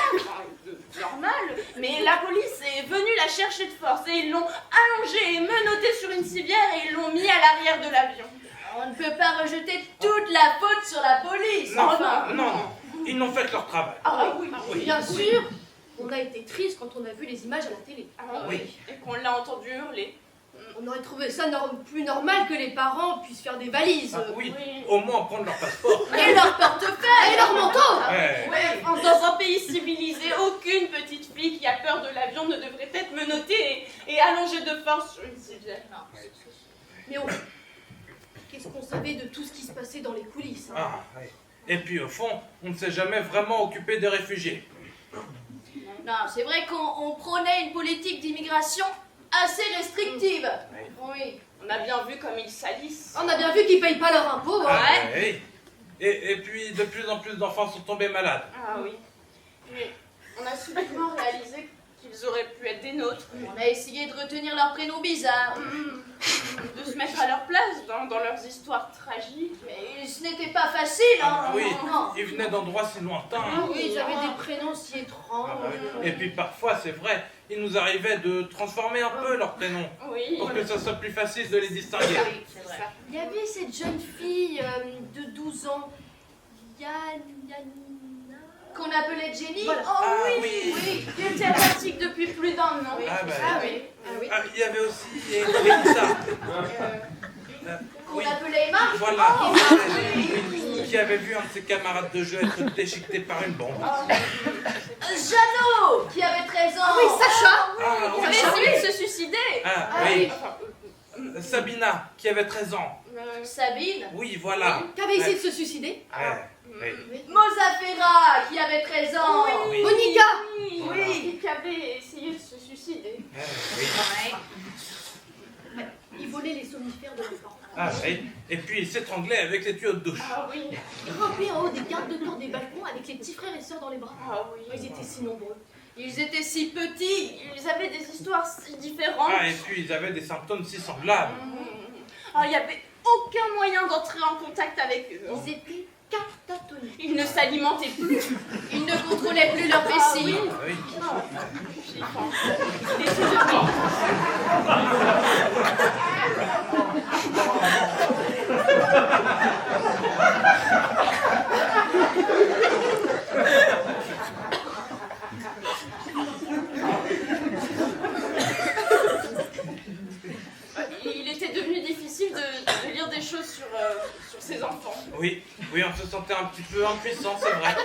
normal, mais la police est venue la chercher de force et ils l'ont allongée et menottée sur une civière et ils l'ont mis à l'arrière de l'avion. On ne peut pas rejeter toute la faute sur la police. Non. Ils n'ont fait leur travail. Ah oui. Bien sûr, on a été triste quand on a vu les images à la télé. Et qu'on l'a entendu hurler. On aurait trouvé ça plus normal que les parents puissent faire des valises. Au moins prendre leur passeport. Et leur portefeuille. Et leur manteau. Dans un pays civilisé, aucune petite fille qui a peur de l'avion ne devrait être menottée et allongée de force sur une civière. Mais qu'est-ce qu'on savait de tout ce qui se passait dans les coulisses, hein. Et puis au fond, on ne s'est jamais vraiment occupé des réfugiés. Non, c'est vrai qu'on prônait une politique d'immigration assez restrictive. Oui. On a bien vu comme ils salissent. On a bien vu qu'ils payent pas leur impôt, hein. Oui. Et puis de plus en plus d'enfants sont tombés malades. Ah oui. Mais on a subitement réalisé qu'ils auraient pu être des nôtres. On a essayé de retenir leurs prénoms bizarres. De se mettre à leur place dans leurs histoires tragiques. Mais ce n'était pas facile, hein. Ils venaient d'endroits si lointains. Oui, ils avaient des prénoms si étranges. Et puis parfois, c'est vrai, il nous arrivait de transformer un peu leurs prénoms. Pour que ça soit plus facile de les distinguer. Il y avait cette jeune fille de 12 ans, Yanina, qu'on appelait Jenny. Voilà. Oui. Qui était apathique depuis plus d'un an. Il y avait aussi Elisa. Qu'on appelait Emma. Voilà. Qui avait vu un de ses camarades de jeu être déchiqueté par une bombe. Jeannot, qui avait 13 ans. Oui, Sacha. Qui avait essayé de se suicider. Sabina, qui avait 13 ans. Sabine. Oui, voilà. Qui avait essayé de se suicider. Mozafera, qui avait 13 ans. Oui, Ah oui. Et puis il s'étranglait avec les tuyaux de douche. Ah oui. Ils grimpaient en haut des garde-corps des balcons avec les petits frères et sœurs dans les bras. Ah oui. Ils étaient si nombreux. Ils étaient si petits, ils avaient des histoires si différentes. Ah, et puis ils avaient des symptômes si semblables. Ah, il n'y avait aucun moyen d'entrer en contact avec eux. Ils étaient catatoniques. Ils ne s'alimentaient plus. Ils ne contrôlaient plus leur vessie. Ah oui. J'y pense. Ils étaient dedans. Il était devenu difficile de lire des choses sur ses enfants. Oui, oui, on se sentait un petit peu impuissant, c'est vrai.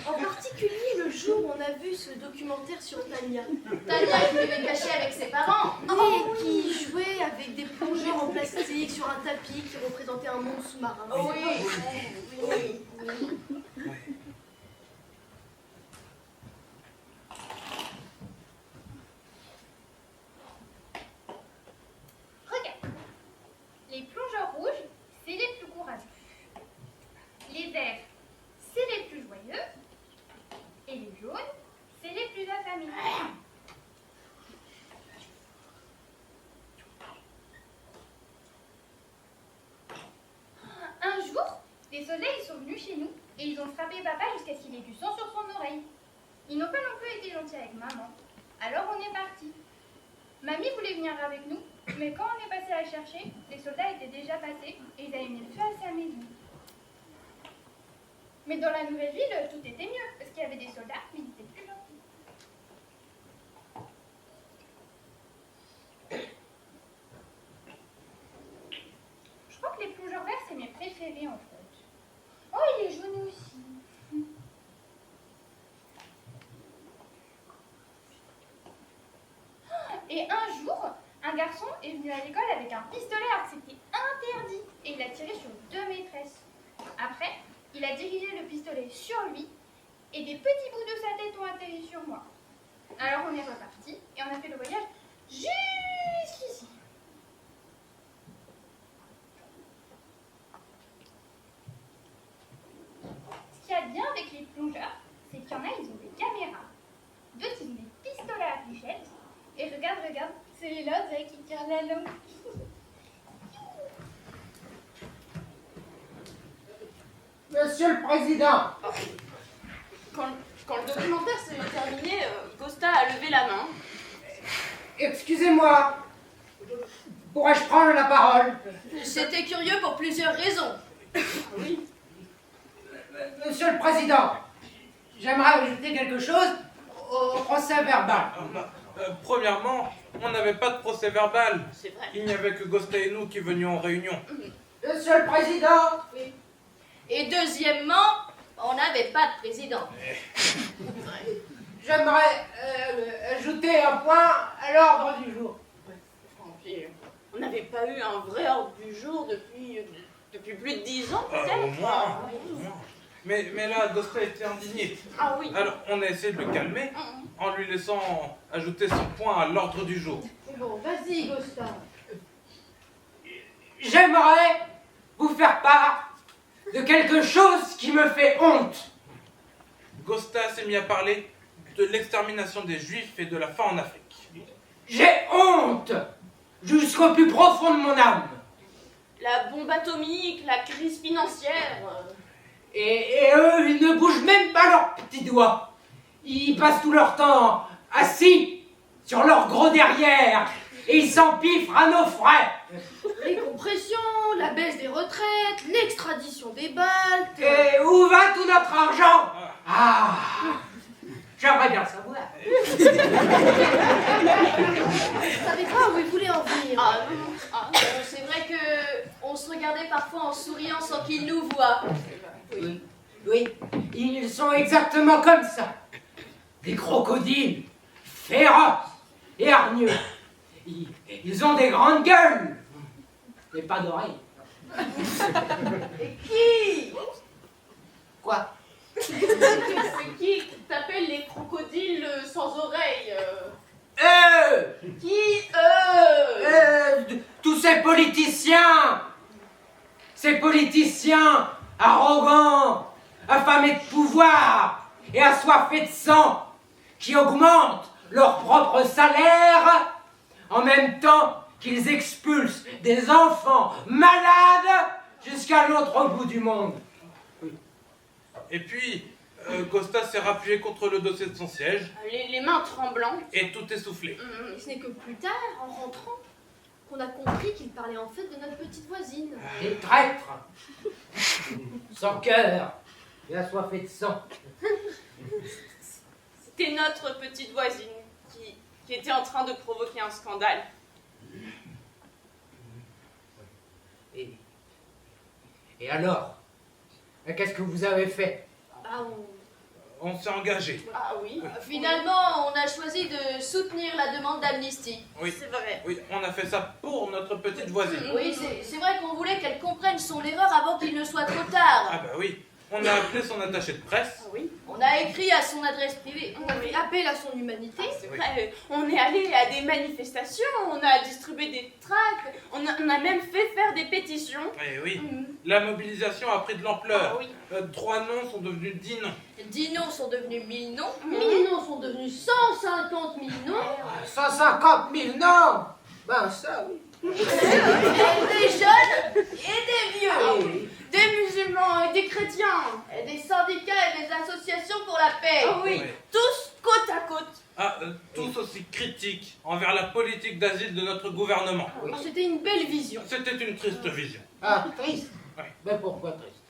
En particulier le jour où on a vu ce documentaire sur Tania. Tania qui vivait cachée avec ses parents. Et qui jouait avec des plongeurs en plastique sur un tapis qui représentait un monde sous-marin. Oui. Regarde. Les plongeurs rouges, c'est les plus courageux. Les verts, c'est les plus joyeux. Et les jaunes, c'est les plus affamés. Un jour, les soleils sont venus chez nous et ils ont frappé papa jusqu'à ce qu'il ait du sang sur son oreille. Ils n'ont pas non plus été gentils avec maman. Alors on est parti. Mamie voulait venir avec nous, mais quand on est passé la chercher, les soldats étaient déjà passés et ils avaient mis le feu à sa maison. Mais dans la nouvelle ville, tout était mieux, parce qu'il y avait des soldats, mais ils étaient plus gentils. Je crois que les plongeurs verts, c'est mes préférés en fait. Oh, il est jaune aussi. Et un jour, un garçon est venu à l'école avec un pistolet alors que c'était interdit. Et il a tiré sur 2 maîtresses. Après, il a dirigé le pistolet sur lui et des petits bouts de sa tête ont atterri sur moi. Alors on est reparti et on a fait le voyage jusqu'ici. Ce qu'il y a de bien avec les plongeurs, c'est qu'il y en a, ils ont des caméras. D'autres, ils ont des pistolets à fléchettes. Et regarde, celui-là, on dirait qu'il tire la langue. Monsieur le Président, Quand le documentaire s'est terminé, Costa a levé la main. excusez-moi. Pourrais-je prendre la parole? J'étais curieux pour plusieurs raisons. Oui. Monsieur le Président, j'aimerais ajouter quelque chose au procès verbal. Premièrement, on n'avait pas de procès verbal. C'est vrai. Il n'y avait que Gosta et nous qui venions en réunion. Monsieur le Président, Oui. Et deuxièmement, on n'avait pas de président. j'aimerais ajouter un point à l'ordre du jour. Puis, on n'avait pas eu un vrai ordre du jour depuis plus de 10 ans, peut-être. Au moins. Mais là, Gosta était indigné. Ah oui. Alors, on a essayé de le calmer en lui laissant ajouter son point à l'ordre du jour. Bon, vas-y, Gosta. J'aimerais vous faire part de quelque chose qui me fait honte. Gosta s'est mis à parler de l'extermination des Juifs et de la faim en Afrique. J'ai honte jusqu'au plus profond de mon âme. La bombe atomique, la crise financière. Et eux, ils ne bougent même pas leurs petits doigts. Ils passent tout leur temps assis sur leur gros derrière et ils s'empiffrent à nos frais. Les compressions, la baisse des retraites, l'extradition des Baltes. Et où va tout notre argent? Ah, j'aimerais bien le savoir. Je savais pas où ils voulaient en venir. C'est vrai que on se regardait parfois en souriant sans qu'ils nous voient. Oui, ils sont exactement comme ça. Des crocodiles féroces et hargneux. Ils ont des grandes gueules, mais pas d'oreilles. Et qui? Quoi? C'est qui t'appelle les crocodiles sans oreilles Qui Tous ces politiciens arrogants, affamés de pouvoir et assoiffés de sang, qui augmentent leur propre salaire en même temps qu'ils expulsent des enfants malades jusqu'à l'autre bout du monde. Et puis, Costa s'est rappuyé contre le dossier de son siège les mains tremblantes. et tout essoufflé. Ce n'est que plus tard, en rentrant, qu'on a compris qu'il parlait en fait de notre petite voisine. Des traîtres, sans cœur et assoiffés de sang. C'était notre petite voisine qui était en train de provoquer un scandale. Et alors, qu'est-ce que vous avez fait? On s'est engagé. Ah oui. Finalement, on a choisi de soutenir la demande d'amnistie. Oui. C'est vrai. Oui, on a fait ça pour notre petite voisine. Oui, c'est vrai qu'on voulait qu'elle comprenne son erreur avant qu'il ne soit trop tard. Ah bah oui. On a appelé son attaché de presse. Oui. On a écrit à son adresse privée. On a fait appel à son humanité. C'est vrai. On est allé à des manifestations, on a distribué des tracts, on a même fait faire des pétitions. Eh oui. La mobilisation a pris de l'ampleur. Ah oui. 3 noms sont devenus 10 noms. 10 noms sont devenus 1000 noms. 1000 noms sont devenus 150 000 noms. 150 000 noms. Ben ça, oui. Des jeunes et des vieux. Des musulmans et des chrétiens. Et des syndicats et des associations pour la paix. Ah oui, Ouais. tous côte à côte. Ah, tous aussi critiques envers la politique d'asile de notre gouvernement. C'était une belle vision. C'était une triste vision. Ah, triste? Ouais. Ben pourquoi triste?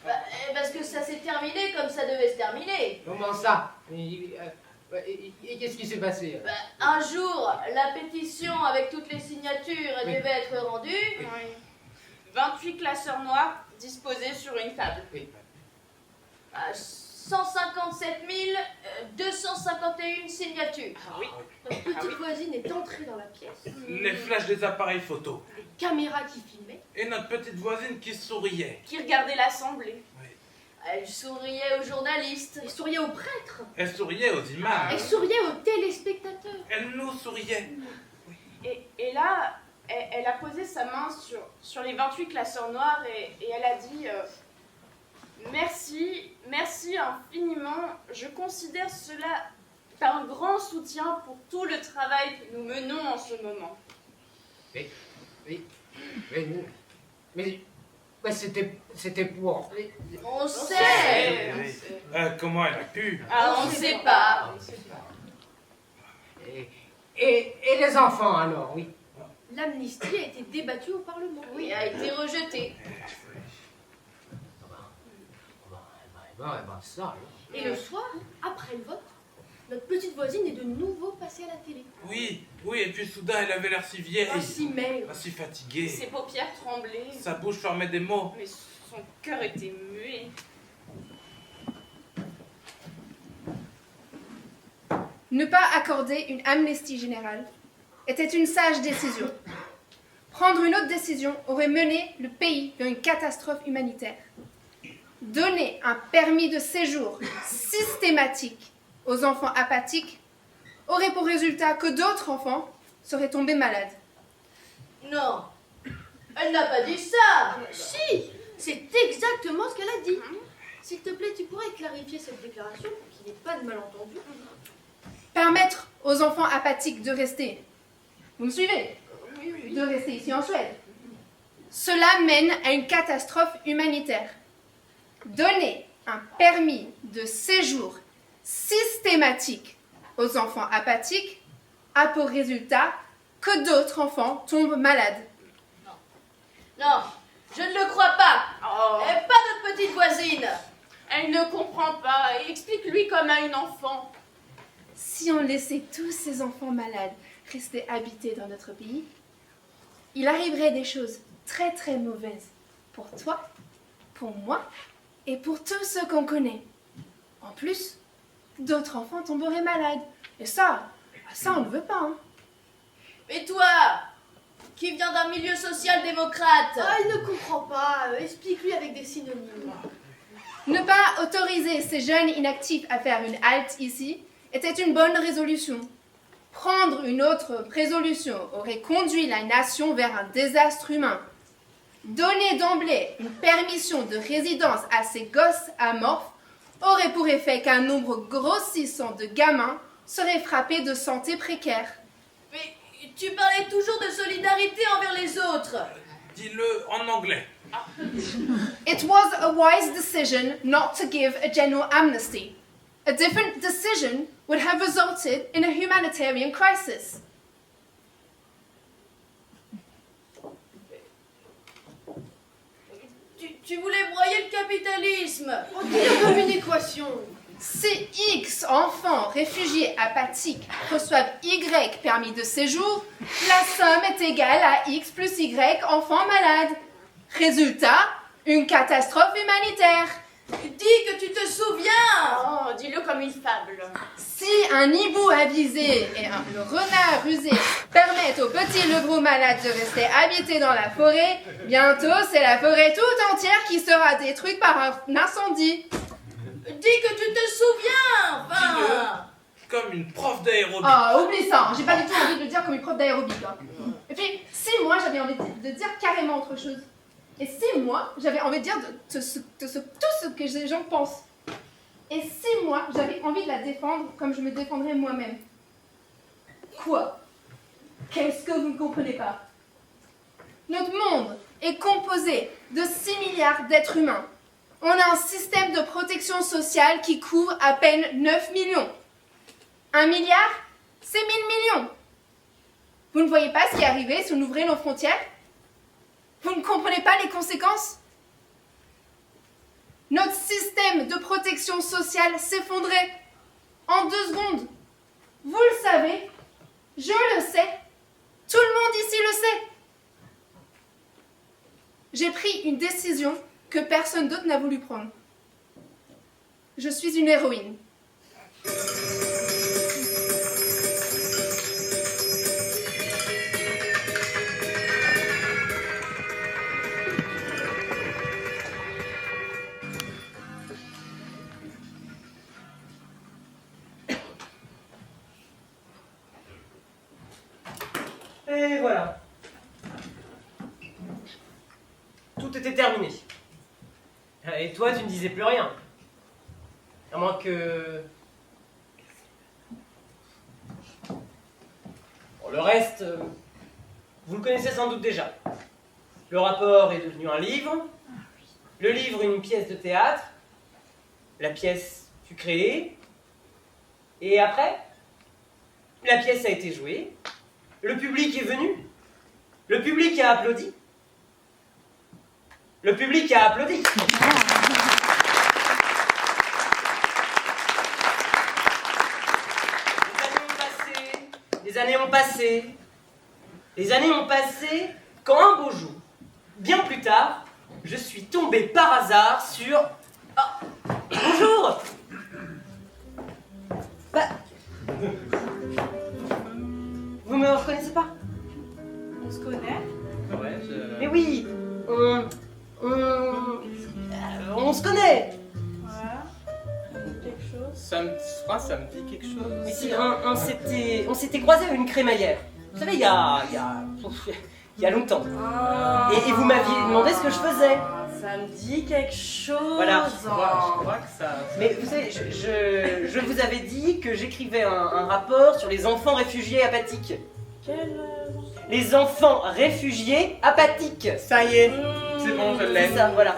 Parce que ça s'est terminé comme ça devait se terminer. Comment ça? Et qu'est-ce qui s'est passé? Un jour, la pétition avec toutes les signatures Oui. devait être rendue. 28 classeurs noirs disposés sur une table. Oui. 157 251 signatures. Ah oui. Notre petite voisine est entrée dans la pièce. Les flashs des appareils photo. Les caméras qui filmaient. Et notre petite voisine qui souriait. Qui regardait l'assemblée. Elle souriait aux journalistes. Elle souriait aux prêtres. Elle souriait aux images. Elle souriait aux téléspectateurs. Elle nous souriait. Et là, elle a posé sa main sur les 28 classeurs noirs et elle a dit merci infiniment. Je considère cela un grand soutien pour tout le travail que nous menons en ce moment. Mais c'était pour... On sait. Comment elle a pu? Ah, on ne sait pas. Et les enfants alors, oui? L'amnistie a été débattue au Parlement. Oui, a été rejetée. Ça, Et le soir, après le vote, notre petite voisine est de nouveau passée à la télé. Oui, et puis soudain elle avait l'air si vieille. Si maigre. Si fatiguée. Ses paupières tremblaient. Sa bouche formait des mots. Mais son cœur était muet. Ne pas accorder une amnistie générale était une sage décision. Prendre une autre décision aurait mené le pays vers une catastrophe humanitaire. Donner un permis de séjour systématique aux enfants apathiques aurait pour résultat que d'autres enfants seraient tombés malades. Non, elle n'a pas dit ça. Si, c'est exactement ce qu'elle a dit. S'il te plaît, tu pourrais clarifier cette déclaration pour qu'il n'y ait pas de malentendu. Permettre aux enfants apathiques de rester. Vous me suivez? De rester ici en Suède. Cela mène à une catastrophe humanitaire. Donner un permis de séjour systématique aux enfants apathiques a pour résultat que d'autres enfants tombent malades. Non, je ne le crois pas. Elle n'est pas notre petite voisine. Elle ne comprend pas. Explique-lui comme à une enfant. Si on laissait tous ces enfants malades rester habités dans notre pays, il arriverait des choses très très mauvaises pour toi, pour moi et pour tous ceux qu'on connaît. En plus, d'autres enfants tomberaient malades. Et ça on ne veut pas. Hein. Et toi, qui vient d'un milieu social-démocrate? Ah, il ne comprend pas. Explique-lui avec des synonymes. Ne pas autoriser ces jeunes inactifs à faire une halte ici était une bonne résolution. Prendre une autre résolution aurait conduit la nation vers un désastre humain. Donner d'emblée une permission de résidence à ces gosses amorphes aurait pour effet qu'un nombre grossissant de gamins seraient frappés de santé précaire. Mais tu parlais toujours de solidarité envers les autres. Dis-le en anglais. It was a wise decision not to give a general amnesty. A different decision would have resulted in a humanitarian crisis. Tu voulais broyer le capitalisme. On dirait comme une équation. Si X enfants réfugiés apathiques reçoivent Y permis de séjour, la somme est égale à X plus Y enfants malades. Résultat, une catastrophe humanitaire. Dis que tu te souviens. Oh, dis-le comme une fable. Si un hibou avisé et le renard rusé permettent aux petits levrous malades de rester habités dans la forêt, bientôt c'est la forêt tout entière qui sera détruite par un incendie. Dis que tu te souviens. Enfin... Comme une prof d'aérobie. Ah, oublie ça, j'ai pas du tout envie de le dire comme une prof d'aérobie. Et puis, si moi j'avais envie de dire carrément autre chose. Et si moi j'avais envie de dire tout ce que les gens pensent. Et si moi j'avais envie de la défendre comme je me défendrais moi-même. Quoi? Qu'est-ce que vous ne comprenez pas? Notre monde est composé de 6 milliards d'êtres humains. On a un système de protection sociale qui couvre à peine 9 millions. 1 milliard, c'est 1000 millions. Vous ne voyez pas ce qui est arrivé si on ouvrait nos frontières? Vous ne comprenez pas les conséquences? Notre système de protection sociale s'effondrait en 2 secondes. Vous le savez, je le sais, tout le monde ici le sait. J'ai pris une décision que personne d'autre n'a voulu prendre. Je suis une héroïne. Et voilà. Tout était terminé. Et toi, tu ne disais plus rien. À moins que... Bon, le reste, vous le connaissez sans doute déjà. Le rapport est devenu un livre. Le livre, une pièce de théâtre. La pièce fut créée. Et après, la pièce a été jouée. Le public est venu. Le public a applaudi. Le public a applaudi. Les années ont passé. Les années ont passé quand un beau jour, bien plus tard, je suis tombé par hasard sur... Ah, bonjour. Bah... Vous me reconnaissez pas? On se connaît? Ouais, Mais oui, on se connaît. Ouais. Quelque chose? Ça me dit quelque chose. Mais si, on s'était croisés à une crémaillère. Vous savez, il y a longtemps. Et vous m'aviez demandé ce que je faisais. Ça me dit quelque chose. Voilà. Je crois que ça... Mais vous savez, je vous avais dit que j'écrivais un rapport sur les enfants réfugiés apathiques. Les enfants réfugiés apathiques. Ça y est, c'est bon, je l'ai. C'est ça, voilà.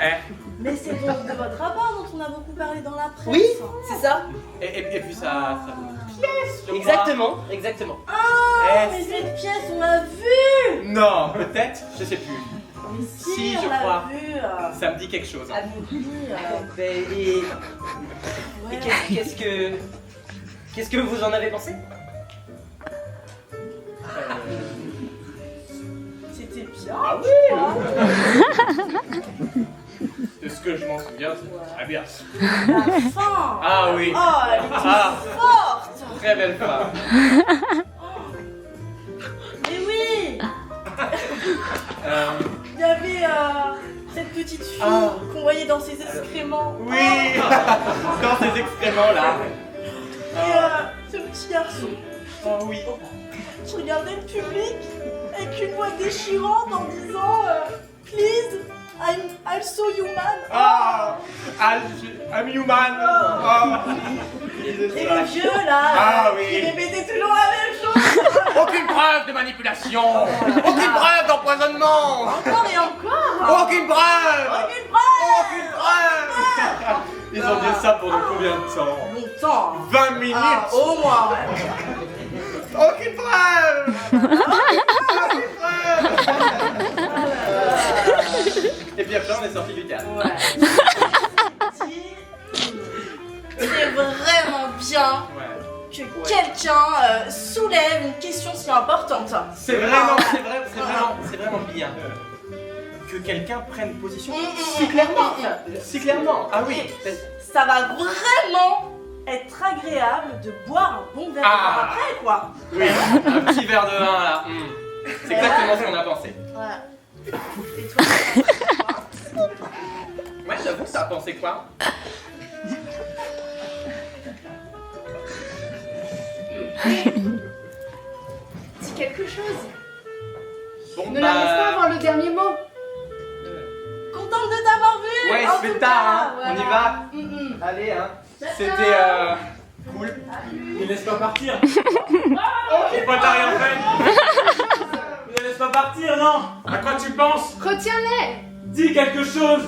Mais c'est donc de votre rapport dont on a beaucoup parlé dans la presse. Oui, c'est ça. Et puis ça pièce, je crois. Exactement, exactement. Ah, mais cette pièce, on l'a vue. Non, peut-être, je sais plus. Mais Si, je on l'a crois. vue. Ça me dit quelque chose. Ah, oui, Et qu'est-ce que vous en avez pensé? C'était bien. Ah oui. De ce que je m'en souviens, c'est très bien. La fin. Ah oui. Oh, elle était forte. Très belle femme. Mais oui. Il y avait cette petite fille qu'on voyait dans ses excréments. Oui, dans ces excréments-là. Et ce petit garçon Oh oui. qui regardait le public avec une voix déchirante en disant Please, I'm also human. Ah, I'm human. Et le vieux là, qui répétait toujours la même chose. Aucune preuve de manipulation. Aucune preuve d'empoisonnement. Encore et encore. Aucune preuve. Aucune preuve. Aucune preuve. Ils ont dit ça pendant combien de temps? Longtemps. 20 minutes. Ah, au moins. Aucune preuve. Aucune preuve. Et puis après, on est sorti du théâtre. C'est vraiment bien que quelqu'un soulève une question si importante. C'est vraiment bien que quelqu'un prenne position si clairement. Si clairement. Ah oui. Ça va vraiment être agréable de boire un bon verre de vin après, quoi. Oui, un petit verre de vin là. C'est exactement ce qu'on a pensé. Ouais. Et toi, Ouais, j'avoue, ça a pensé quoi? Dis quelque chose. Bon, Ne la laisse pas avoir le dernier mot. contente de t'avoir vu. Ouais, en il se tout fait tard, hein. cas, On y va. Allez, hein. C'était cool. Ils laissent pas partir. Pourquoi t'as rien fait? Ils ne laissent pas partir, non? À quoi tu penses? Retiens-les. Dis quelque chose.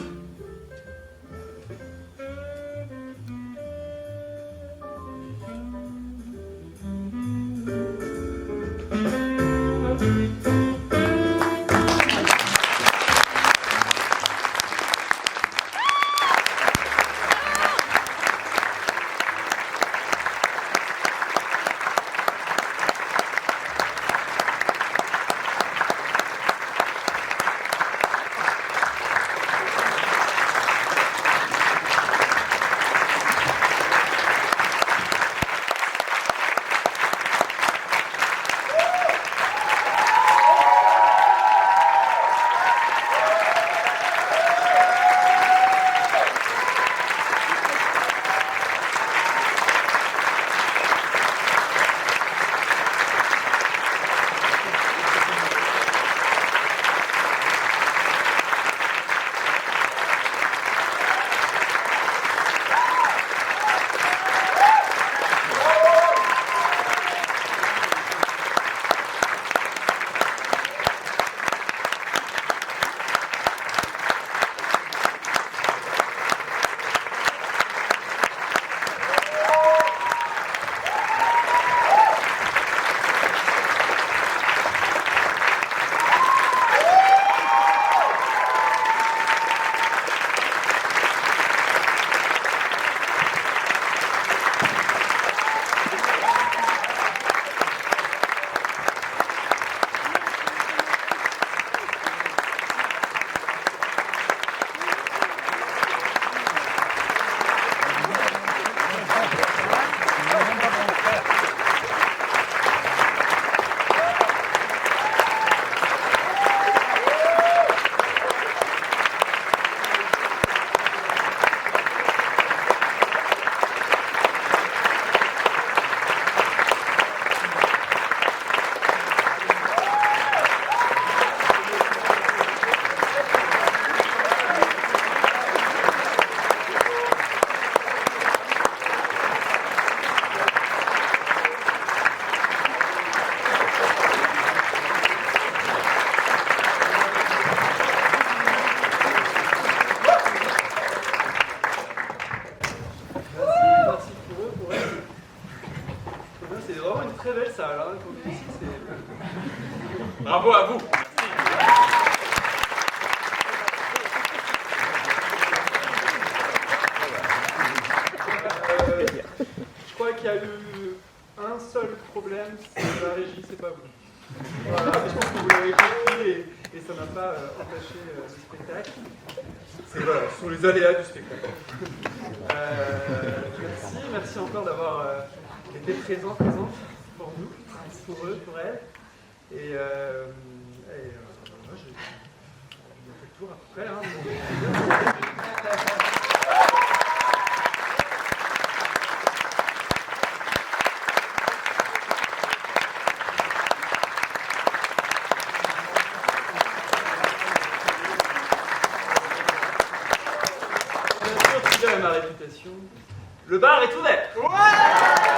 Bravo à vous. Je crois qu'il y a eu un seul problème, c'est la régie, c'est pas vous. Voilà, je pense que vous l'avez compris et ça n'a pas entaché le spectacle. C'est voilà, ce sont les aléas du spectacle. Merci encore d'avoir été présente pour nous, pour eux, pour elles. Et moi, j'ai toujours à peu près. Hein. Bien sûr, fidèle à ma réputation, le bar est ouvert. Ouais.